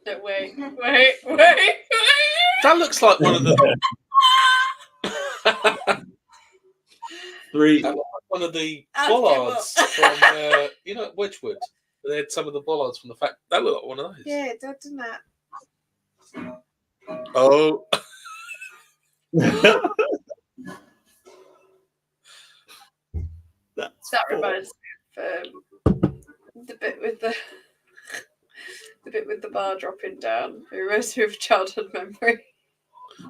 No, wait. That looks like one of the Three. That looks like one of the bollards from Wedgwood. They had some of the bollards from the fact that looked like one of those. Yeah, it did, didn't it? Oh. That reminds me of the bit with the bar dropping down. It reminds me of childhood memory.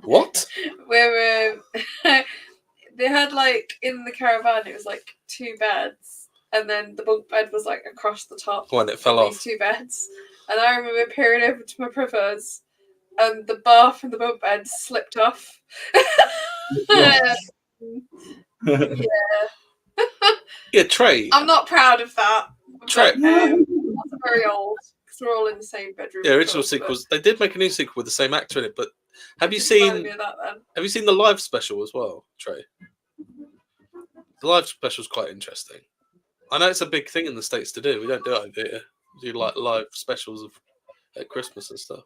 What? Where they had like in the caravan, it was like 2 beds, and then the bunk bed was like across the top. When it fell of off. these 2 beds, and I remember peering over to my brother's, and the bar from the bunk bed slipped off. Yeah, Trey. I'm not proud of that. Trey. That's very old. Because we're all in the same bedroom. The original of course, but sequels. They did make a new sequel with the same actor in it, but have you just remind seen? me of that then. Have you seen the live special as well, Trey? The live special is quite interesting. I know it's a big thing in the States to do. We don't do it here. We do like live specials of at Christmas and stuff.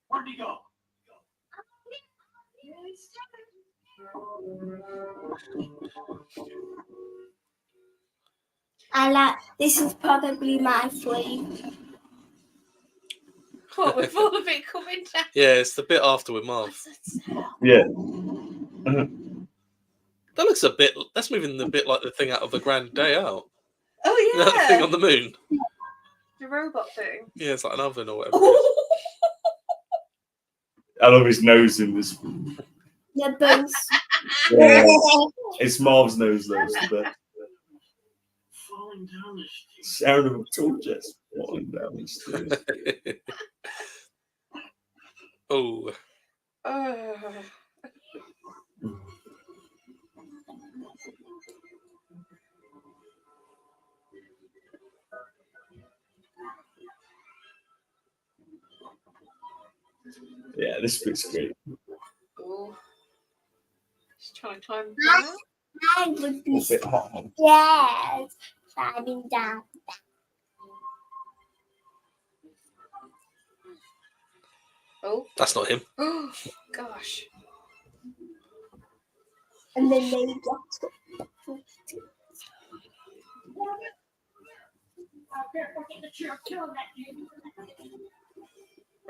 Where'd he go? I like this is probably my flame. Oh, with all of it coming down. Yeah, it's the bit after with Marv. Yeah. That looks a bit. That's moving a bit like the thing out of the Grand Day Out. Oh You know, the thing on the moon. The robot thing. Yeah, it's like an oven or whatever. It is. I love his nose in this. Yeah, both. Yeah. It's Marv's nose, though. It's the best. Falling down the street. Sound of a tool chest falling down the stairs. Oh, Yeah, this bit's great. Oh. She's trying to climb down. I would be A bit hot. scared climbing down. Oh. that's not him. Oh, gosh. And then they get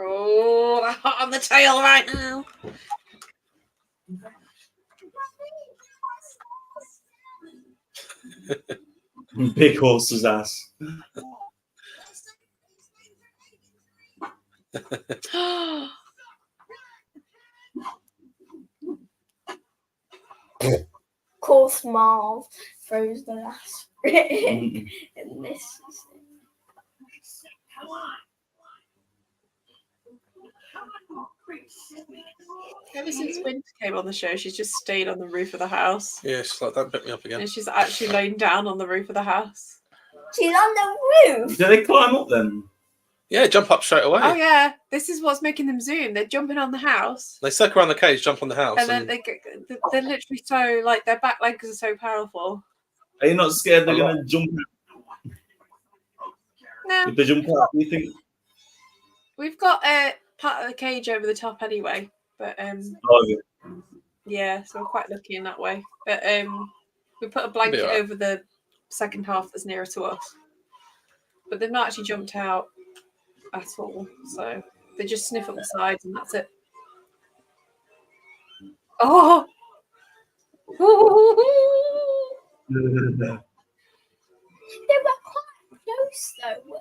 Oh, they're hot on the tail right now. Big horse's ass. Of course, Marv throws the last bit and misses it. Come on. Ever since Winter came on the show, she's just stayed on the roof of the house. Yeah, she's like, don't pick me up again. And she's actually laying down on the roof of the house. She's on the roof. Do they climb up then? Yeah, jump up straight away. Oh, yeah. This is what's making them zoom. They're jumping on the house. They circle around the cage, jump on the house. And then they're literally so, like, their back legs are so powerful. Are you not scared they're going to jump out? No. If they jump out, do you think? We've got part of the cage over the top anyway. But, Oh, yeah. yeah, so we're quite lucky in that way. But we put a blanket alright. over the second half that's nearer to us. But they've not actually jumped out at all. So they just sniff up the sides and that's it. Oh! They were quite close though.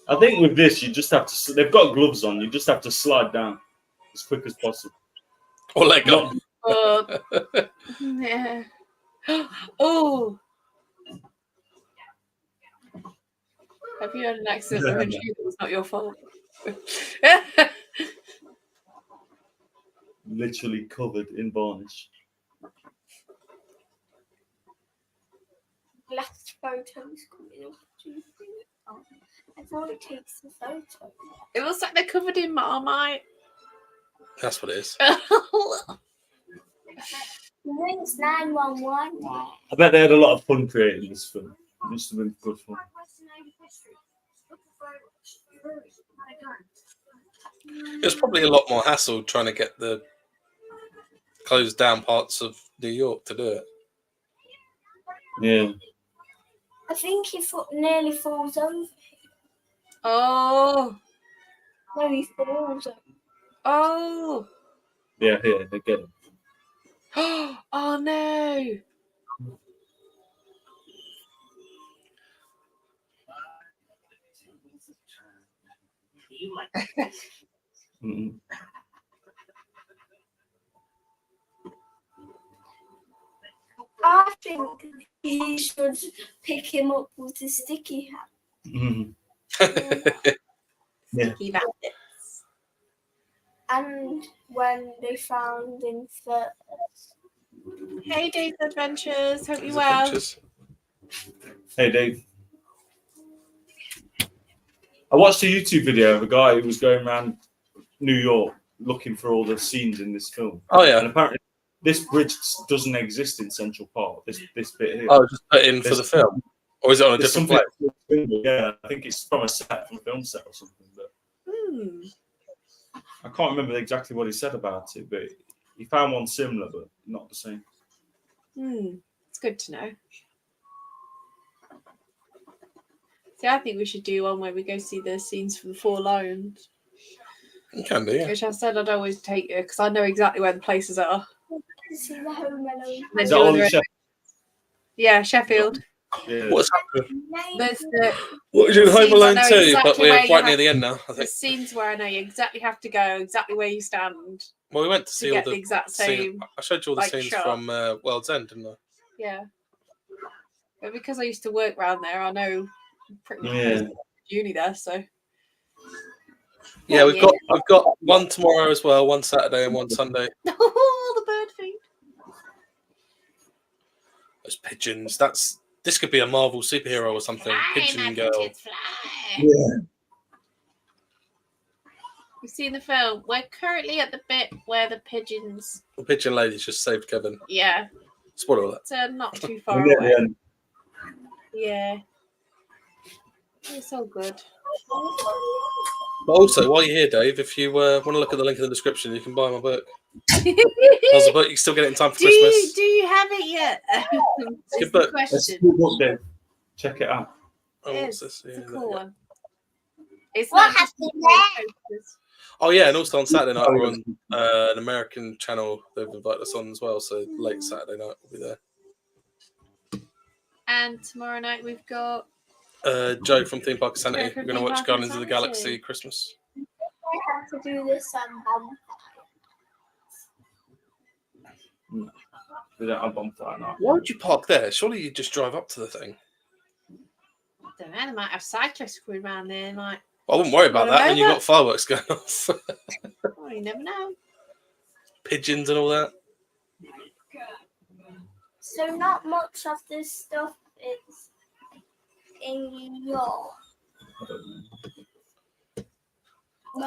I think with this, you just have to. They've got gloves on. You just have to slide down as quick as possible. Or let go. Yeah. Oh! Have you had an accident behind you that was not your fault? Literally covered in varnish. Last photos coming up. Oh, I thought it takes the photo. It looks like they're covered in Marmite. That's what it is. Rings 911. I bet they had a lot of fun creating this film. It must have been good fun. It's probably a lot more hassle trying to get the closed down parts of New York to do it. Yeah. I think he nearly falls over. Oh! No, he falls over. Oh! Yeah, they get it. Oh no! Mm-mm. I think he should pick him up with a sticky hat. Mm. Yeah. Sticky bandits. and when they found in first. Hey, Dave's Adventures. Hope His you're well. adventures. Hey, Dave. I watched a YouTube video of a guy who was going around New York looking for all the scenes in this film. Oh yeah. And apparently, this bridge doesn't exist in Central Park. This bit here. Oh, just put in for the film, or is it on a There's different place? something. Yeah, I think it's from a set, from a film set or something. But I can't remember exactly what he said about it. But he found one similar, but not the same. It's good to know. See, I think we should do one where we go see the scenes from the Four Lions. You can do, yeah. Which I said I'd always take you because I know exactly where the places are. See the Home Alone. Is that all you said? Yeah, Sheffield. Yeah. What's There's the What was in Home scenes I Alone know 2, exactly but where we're you right have- near the end now, I the think. scenes where I know you exactly have to go, exactly where you stand Well, we went to to see all get the the exact scene- same. I showed you all the like, scenes shot. from World's End, didn't I? Yeah. But because I used to work around there, I know pretty much Yeah. most of the uni there, so. Yeah, Oh, we've got one tomorrow as well, one Saturday and one Sunday. Oh, the bird feed. Those pigeons. This could be a Marvel superhero or something. Pigeon Girl. Yeah. You've seen the film. We're currently at the bit where the pigeons. The pigeon lady just saved Kevin. Yeah. Spoiler alert. So not too far We're near away. the end. Yeah. It's all good. But also, while you're here, Dave, if you want to look at the link in the description, you can buy my book. There's a book. You can still get it in time for Christmas. Do you have it yet? It's a good Is the book. That's a question. cool book, Dave. Check it out. Oh, It what's is. this? It's a Yeah, cool yeah. one. It's What not just happened posters. Oh yeah, and also on Saturday night Oh, we're yeah. on an American channel. They've invited us on as well, so late Saturday night we'll be there. And tomorrow night we've got Joe from Theme Park Sanity. Joe from We're going to Theme watch Park Guardians of the Insanity. Galaxy Christmas. I have to do this We don't have bonfire now. Why would you park there? Surely you just drive up to the thing. I don't know, they might have cyclists going around there, like, I wouldn't worry about Run that when you've over. got fireworks going off. oh, you never know. Pigeons and all that. So not much of this stuff is in your.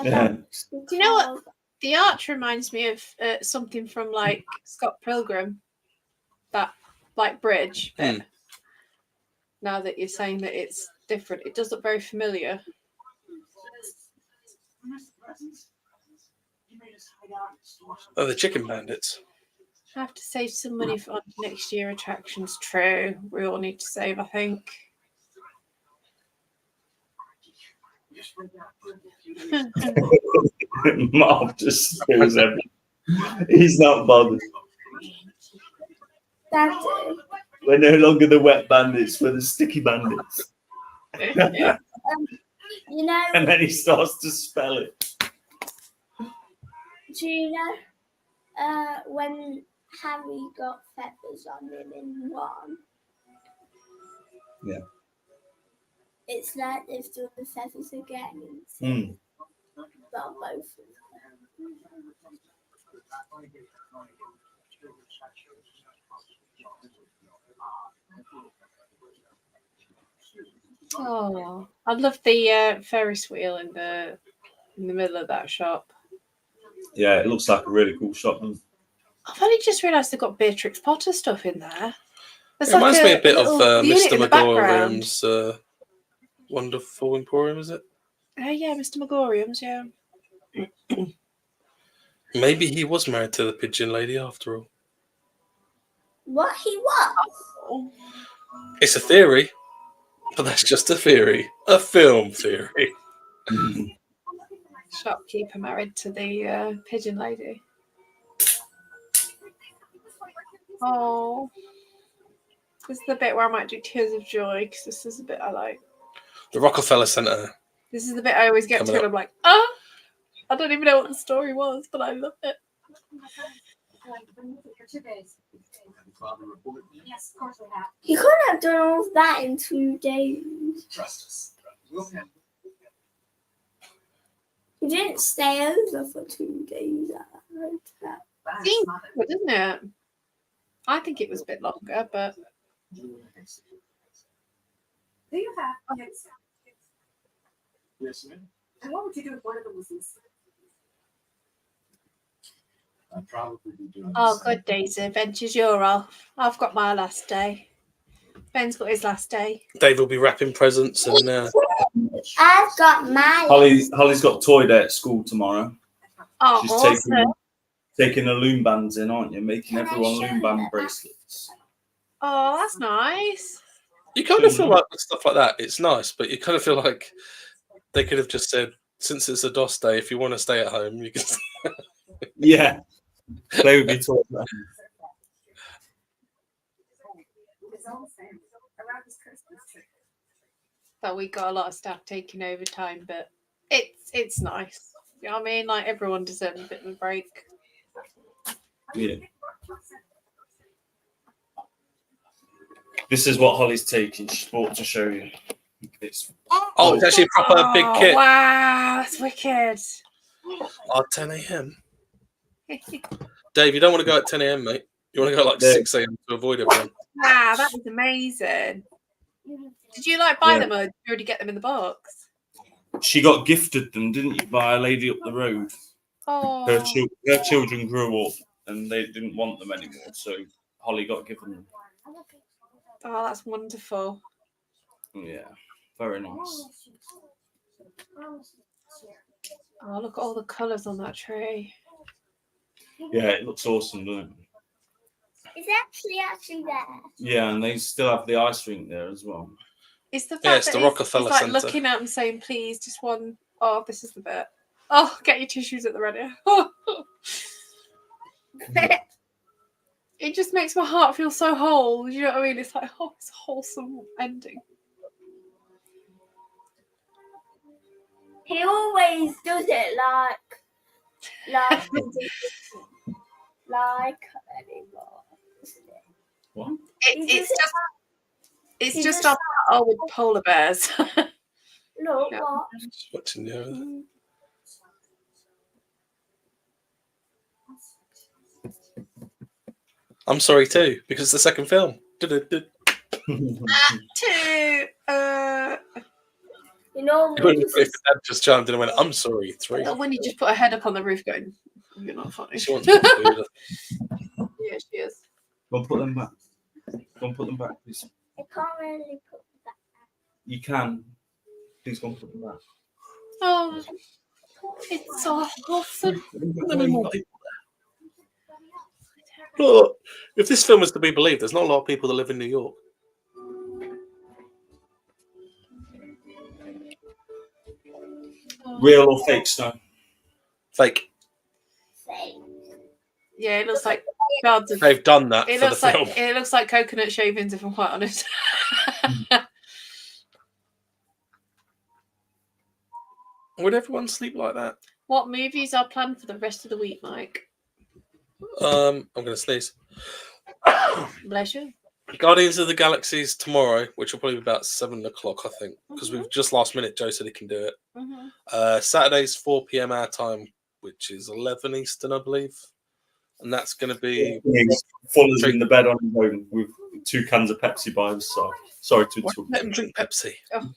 Yeah. Do you know what? The arch reminds me of something from like Scott Pilgrim, that like bridge bit. Now that you're saying that it's different, it does look very familiar. Oh, the chicken bandits. I have to save some money for next year attractions. True, we all need to save, I think. Marv just spills everything. He's not bothered. Daddy. We're no longer the wet bandits, we're the sticky bandits. You know, And then he starts to spell it. do you know when Harry got feathers on him in one? Yeah. It's like they've done the feathers again. Mm. Well, both of them. Oh, I love the Ferris wheel in the middle of that shop. Yeah, it looks like a really cool shop. doesn't it? I've only just realised they've got Beatrix Potter stuff in there. There's It reminds me a bit of little unit Mr. in the background. Megorium's Wonderful Emporium, is it? Oh yeah, Mr. Megorium's, yeah. Maybe he was married to the pigeon lady after all. What he was? It's a theory, but that's just a theory. A film theory. Shopkeeper married to the pigeon lady. Oh, this is the bit where I might do Tears of Joy because this is the bit I like. The Rockefeller Center. This is the bit I always get Coming to, and up. I'm like, oh, I don't even know what the story was, but I love it. Yes, of course we have. You couldn't have done all of that in 2 days. Trust us. We'll handle You You didn't stay over for 2 days at the hotel. Seems good, doesn't it? I think it was a bit longer, but Do you have kids? Yes, ma'am. And what would you do if one of them was in? I'd probably be doing. oh, good days adventures. You're off. I've got my last day. Ben's got his last day. Dave will be wrapping presents and I've got my. Holly's got toy day at school tomorrow. Oh, She's awesome. taking the loom bands in, aren't you? Making Can I everyone show loom you band that? bracelets. Oh, that's nice. you kind of feel like with stuff like that, it's nice, but you kind of feel like they could have just said, since it's a DOS day, if you want to stay at home, you can. Yeah, play with your toy. It's all the same. Around this Christmas tree. But we got a lot of staff taking over time, but it's nice. You know what I mean? Like everyone deserves a bit of a break. Yeah. This is what Holly's taking. She's bought to show you. It's Oh, it's actually a proper big kit. Wow, that's wicked. Oh, 10 a.m. Dave, you don't want to go at 10 a.m., mate. You want to go at like Yeah. 6 a.m. to avoid everyone. Wow, that was amazing. Did you like buy Yeah. them or did you already get them in the box? She got gifted them, didn't you, by a lady up the road? Oh, Her children grew up and they didn't want them anymore, so Holly got given them. oh, that's wonderful. Yeah, very nice. Oh, look at all the colours on that tree. Yeah, it looks awesome, doesn't it? It's actually there. Yeah, and they still have the ice rink there as well. It's the fact Yeah, it's that the he's Rockefeller like Centre. looking at them saying, please, just one. Oh, this is the bit. Oh, get your tissues at the ready. It just makes my heart feel so whole. You know what I mean? It's like, oh, it's a wholesome ending. He always does it like anymore. What? It's He just does on oh with polar bears. Look Yeah. what? Just watching you. I'm sorry too, because it's the second film. To You know, If Dad just chimed in and went, "I'm sorry, 3." when you just put her head up on the roof going, you're not funny. She wants to be weird. Yeah, she is. Go and put them back. Go and put them back, please. I can't really put that. You can. Please go and put them back. Oh, it's so wholesome. Look, if this film is to be believed, there's not a lot of people that live in New York. Real or fake snow? Fake. Yeah, it looks like shards of. They've done that It for the looks film. like coconut shavings, if I'm quite honest. Would everyone sleep like that? What movies are planned for the rest of the week, Mike? I'm going to sneeze. Bless you. Guardians of the Galaxy's tomorrow, which will probably be about 7 o'clock, I think, because we've just last minute. Joe said he can do it. Mm-hmm. Saturday's 4 p.m. our time, which is 11 Eastern, I believe, and that's going to be. He's Fuller's in the bed on his own with 2 cans of Pepsi by his side. Sorry to Why interrupt. let him drink Pepsi? Oh.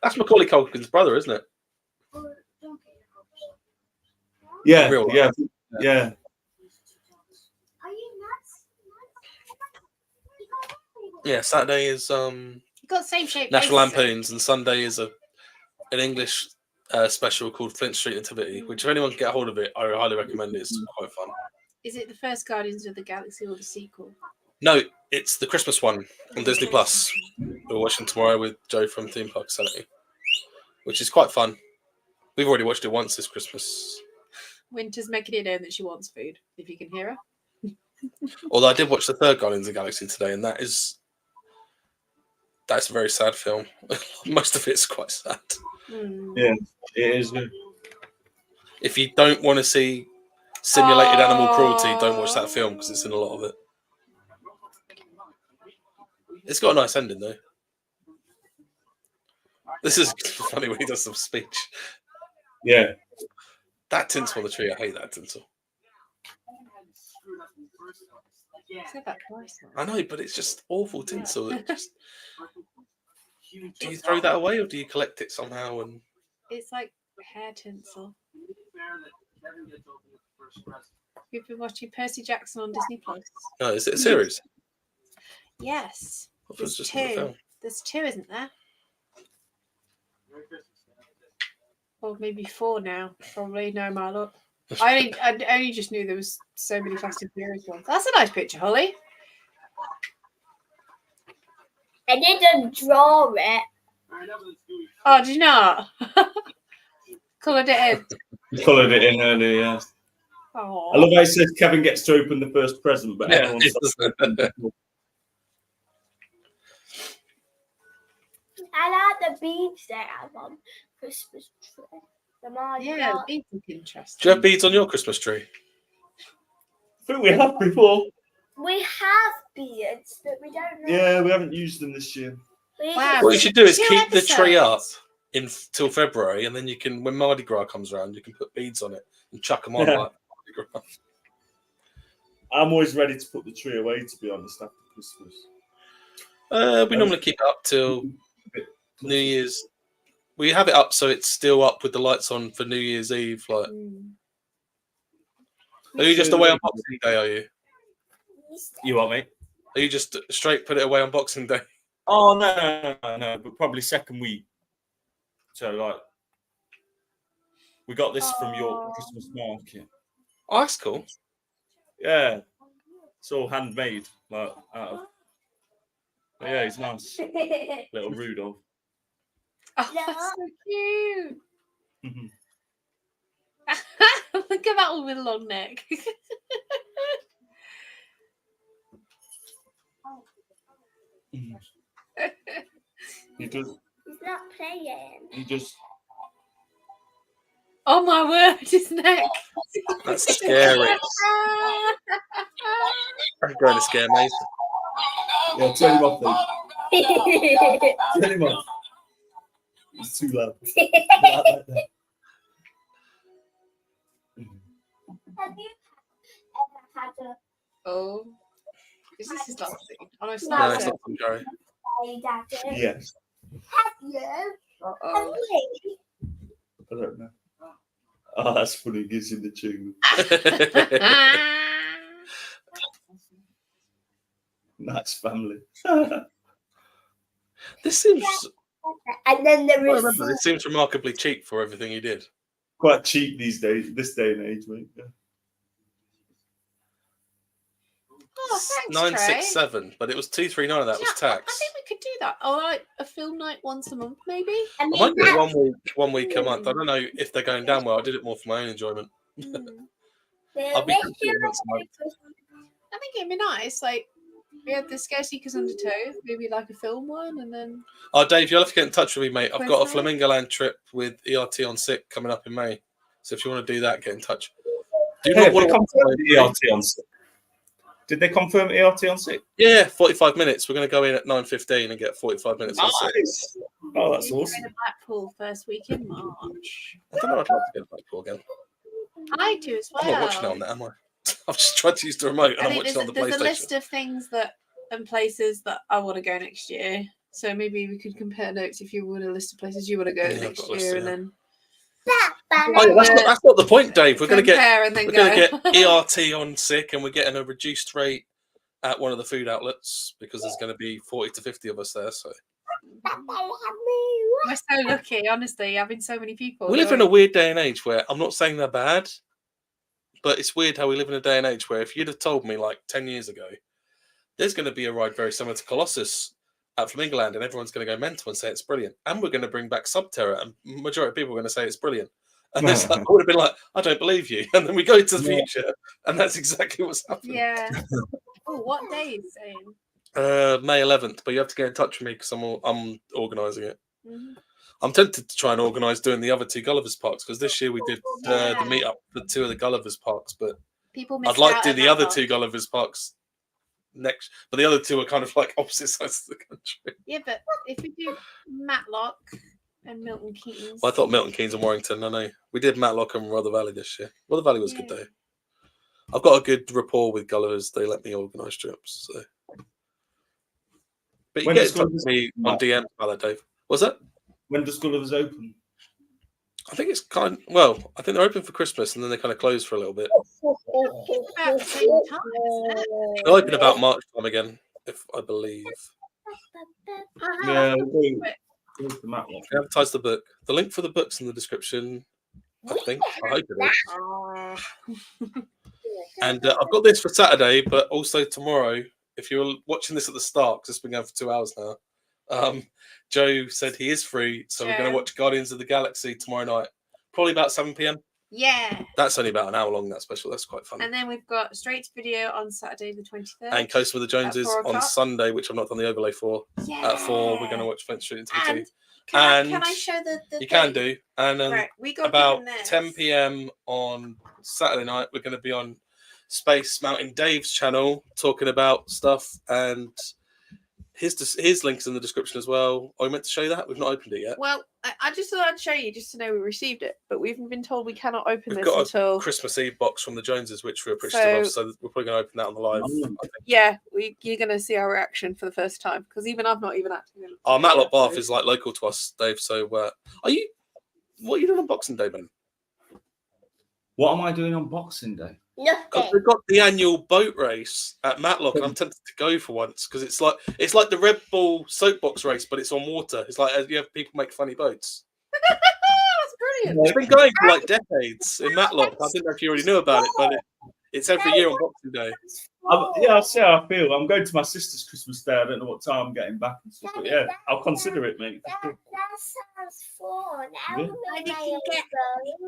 That's Macaulay Culkin's brother, isn't it? Yeah, Real life. yeah. Yeah, Saturday is You got the same shape. National faces. Lampoons, and Sunday is an English special called Flint Street Nativity, which if anyone can get hold of it, I highly recommend it. It's quite fun. Is it the first Guardians of the Galaxy or the sequel? No, it's the Christmas one on Disney Plus. We're watching tomorrow with Joe from Theme Park Sanity, which is quite fun. We've already watched it once this Christmas. Winter's making it known that she wants food, if you can hear her. Although I did watch the third Guardians of the Galaxy today, and that's a very sad film. Most of it's quite sad. Yeah, it is good. If you don't want to see simulated animal cruelty, don't watch that film because it's in a lot of it. It's got a nice ending though. This is funny when he does some speech. Yeah. That tinsel on the tree, I hate that tinsel. I said that twice now. I know, but it's just awful tinsel. It just... Do you throw that away or do you collect it somehow? And It's like hair tinsel. You've been watching Percy Jackson on Disney Plus. no, is it a series? Yes. I thought it was There's just in the two. film. There's two, isn't there? Or maybe four now. Probably. No, my luck. I only just knew there was so many Fast and Furious ones. That's a nice picture, Holly. I didn't draw it. Oh, did you not? Coloured it in. Coloured it in earlier, yeah. Oh. I love how it says Kevin gets to open the first present, but Yeah, everyone's I like the beads they have on Christmas tree. The Mardi Yeah, Gras. it's interesting. Do you have beads on your Christmas tree? I think we have before. We have beards, but we don't know. Yeah, we haven't used them this year. Wow. What you should do is 2 keep the tree up episodes. till February, and then you can, when Mardi Gras comes around, you can put beads on it and chuck them on Yeah. like Mardi Gras. I'm always ready to put the tree away, to be honest, after Christmas. We normally keep it up till New Year's. We have it up so it's still up with the lights on for New Year's Eve. Like, are you just away on Boxing Day? Are you? You what, mate? Are you just straight put it away on Boxing Day? Oh no, but probably second week. So like, we got this from your Christmas market. Oh, that's cool. Yeah, it's all handmade. Like, out of... But yeah, he's nice. Little Rudolph. Oh, that's so cute. Look at that one with a long neck. He does. He's not playing. He just. Oh my word, his neck. That's scary. I'm going to scare Mason. Yeah, turn him off, then. Turn him off. It's too loud. Have you ever had a Oh. Is this his last thing? Oh, no, it's No, not. it's not from Gary. play, Daddy? Yes. Have you? Uh-oh. Have you? I don't know. Oh, that's funny. He gives him the tune. Nice family. This seems. And then there I is. remember, this seems remarkably cheap for everything he did. Quite cheap these days, this day and age, mate. Yeah. Oh, thanks, Trey. 967, but it was 239 of that was Yeah, I tax. think we could do that. Or like a film night once a month, maybe. I might do it one week a month. I don't know if they're going down well. I did it more for my own enjoyment. I'll be happy once a month. I think it'd be nice. Like we had the Scare Seekers Undertow, maybe like a film one, and then. Oh, Dave, you'll have to get in touch with me, mate. I've got a Where's that? Flamingo Land trip with ERT on sick coming up in May. So if you want to do that, get in touch. Do you Hey, not want they to confirmed ERT on sick? Did they confirm ERT on sick? Yeah, 45 minutes. We're going to go in at 9:15 and get 45 minutes on sick. Nice. Oh, that's We're awesome. going to Blackpool first week in March. I don't know. I'd love to go to Blackpool again. I do as well. I'm not watching it on that, am I? I've just tried to use the remote and I I'm think watching it on the there's a PlayStation. list of things that and places that I want to go next year. So maybe we could compare notes if you want a list of places you want to go Yeah, I've next got a list, year, and yeah. then Oh, yeah, that's not the point, Dave. We're going to compare and then get go. ERT on sick, and we're getting a reduced rate at one of the food outlets because there's going to be 40 to 50 of us there. So We're so lucky, honestly, having so many people. we live in a weird day and age where I'm not saying they're bad, but it's weird how we live in a day and age where if you'd have told me like 10 years ago, there's going to be a ride very similar to Colossus at Flamingo Land, and everyone's going to go mental and say it's brilliant, and we're going to bring back Subterra, and majority of people are going to say it's brilliant. And it's like, I would have been like, I don't believe you. And then we go to the future, and that's exactly what's happening. Yeah. Oh, what day is saying? May 11th, but you have to get in touch with me because I'm organising it. Mm-hmm. I'm tempted to try and organise doing the other two Gulliver's Parks because this year we did the meet up for two of the Gulliver's Parks, but People I'd like to do the other two Gulliver's Parks next, but the other two are kind of like opposite sides of the country. Yeah, but if we do Matlock And Milton Keynes. Well, I thought Milton Keynes and Warrington. I know we did Matlock and Rother Valley this year. Rother Valley was a good day. I've got a good rapport with Gullivers. They let me organise trips. So. But you When get does in touch with Gullivers me on DM about that, Dave. What's that? When does Gullivers open? I think it's I think they're open for Christmas and then they kind of close for a little bit. About the same time, isn't it? They'll open about March time again, if I believe. Yeah, where's the map? They advertise the book. The link for the book's in the description. I think. I hope it is. And I've got this for Saturday, but also tomorrow. If you're watching this at the start, because it's been going for 2 hours now, Joe said he is free, so we're going to watch Guardians of the Galaxy tomorrow night, probably about 7 p.m. Yeah. That's only about an hour long, that special. That's quite fun. And then we've got Straight to Video on Saturday the 23rd. And Coasting with the Joneses on Sunday, which I've not done the overlay for. Yeah. At 4, we're going to watch Flint Street Nativity. And can I show the you thing? can do. And right, we got about 10 p.m. on Saturday night, we're going to be on Space Mountain Dave's channel talking about stuff, and his link's in the description as well. I meant to show you that. We've not opened it yet. Well, I just thought I'd show you just to know we received it, but we've been told we cannot open We've this got until a Christmas Eve box from the Joneses, which we're appreciative of, so we're probably going to open that on the live. I think. Yeah, you're going to see our reaction for the first time, because even I've not even actually. Our Matlock Bath is like local to us, Dave. So what are you doing on Boxing Day, Ben? What am I doing on Boxing Day? Because we've got the annual boat race at Matlock, and I'm tempted to go for once because it's like the Red Bull soapbox race, but it's on water. It's like you have people make funny boats. That's brilliant. It's been going for like decades in Matlock. I didn't know if you already knew about it, but it's every year on Boxing Day. I'll see how I feel. I'm going to my sister's Christmas Day. I don't know what time I'm getting back and stuff, but yeah, I'll consider it, mate. That sounds fun.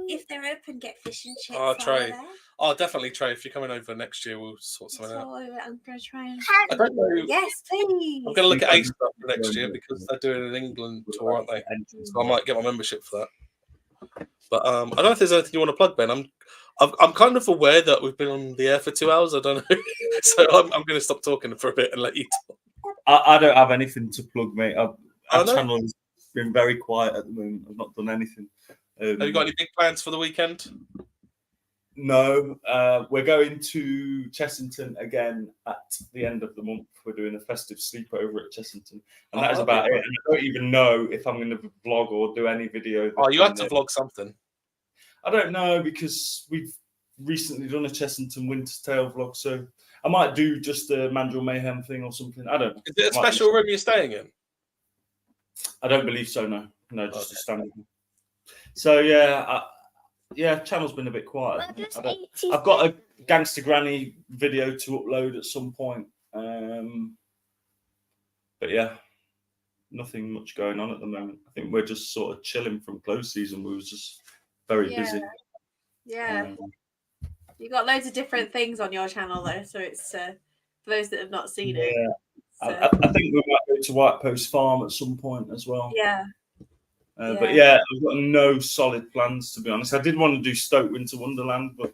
If they're open, get fish and chips. Oh, Trey. Oh, definitely, Trey. If you're coming over next year, we'll sort something out. I'm going to try and. I don't know. Yes, please. I'm going to look at Ace stuff for next year because they're doing an England tour, aren't they? So I might get my membership for that. But I don't know if there's anything you want to plug, Ben. I'm kind of aware that we've been on the air for 2 hours. I don't know, so I'm going to stop talking for a bit and let you talk. I don't have anything to plug, mate. Our channel has been very quiet at the moment. I've not done anything. Have you got any big plans for the weekend? No, we're going to Chessington again at the end of the month. We're doing a festive sleepover at Chessington, and that is about it. And I don't even know if I'm going to vlog or do any video. Oh, you had to vlog something. I don't know, because we've recently done a Chessington Winter's Tale vlog, so I might do just a Mandrill Mayhem thing or something. I don't know. Is it a special room you're staying in? I don't believe so. No, just a standard. So yeah, channel's been a bit quiet. I've got a Gangster Granny video to upload at some point, but yeah, nothing much going on at the moment. I think we're just sort of chilling from close season. We was just very busy. Yeah. You got loads of different things on your channel though, so it's for those that have not seen it. So. I think we might go to White Post Farm at some point as well. Yeah. But yeah, I've got no solid plans, to be honest. I did want to do Stoke Winter Wonderland, but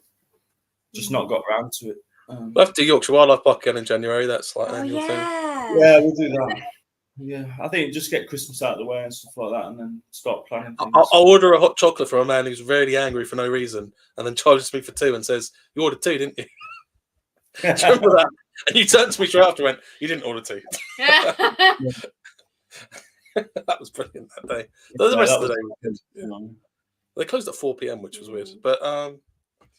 just not got around to it. We'll have to do Yorkshire Wildlife Park again in January. That's like an annual thing. Yeah, we'll do that. Yeah, I think just get Christmas out of the way and stuff like that, and then start planning things. I'll order a hot chocolate from a man who's really angry for no reason, and then charges me for 2 and says, "You ordered 2, didn't you?" Do you remember that? And you turned to me straight after and went, "You didn't order 2." That was brilliant that day. The rest of the day was good. Yeah. They closed at 4 p.m, which was weird. But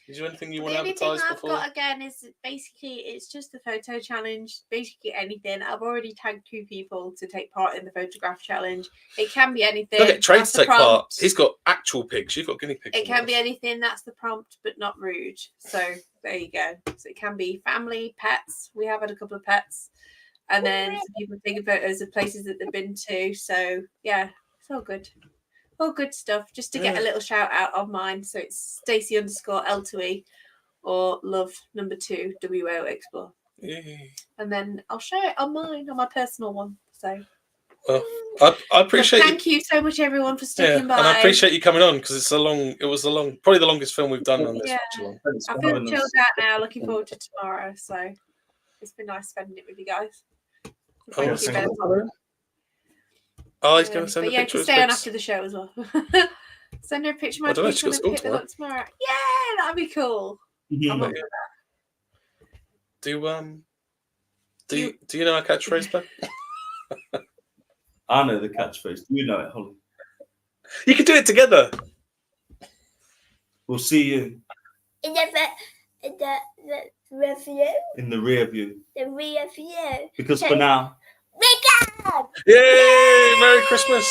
is there anything you want to advertise before? The only thing I've got again is basically it's just a photo challenge. Basically anything. I've already tagged 2 people to take part in the photograph challenge. It can be anything. Look at Trey to take part. He's got actual pigs. You've got guinea pigs. It can be anything. That's the prompt, but not rude. So there you go. So it can be family, pets. We have had a couple of pets. And then some people taking photos of places that they've been to. So yeah, it's all good. All good stuff. Just to get a little shout out on mine. So it's Stacey_L2E or love2 WO Explore. And then I'll share it on mine, on my personal one. So well, I appreciate thank you so much everyone for sticking by. And I appreciate you coming on because it was probably the longest film we've done on this. I feel chilled out now, looking forward to tomorrow. So it's been nice spending it with you guys. Oh, he's going to send but a yeah, picture to of stay on his after the show as well. Send her a picture I of don't my know, she's pics got and school pick them up tomorrow. Yeah, that'd be cool. I'm up for that. Do you know our catchphrase, Ben? I know the catchphrase. Do you know it, Holly? You can do it together. We'll see you In the review. in the rear view. The review. Because So- for now, Wake up! Yay! Merry Christmas.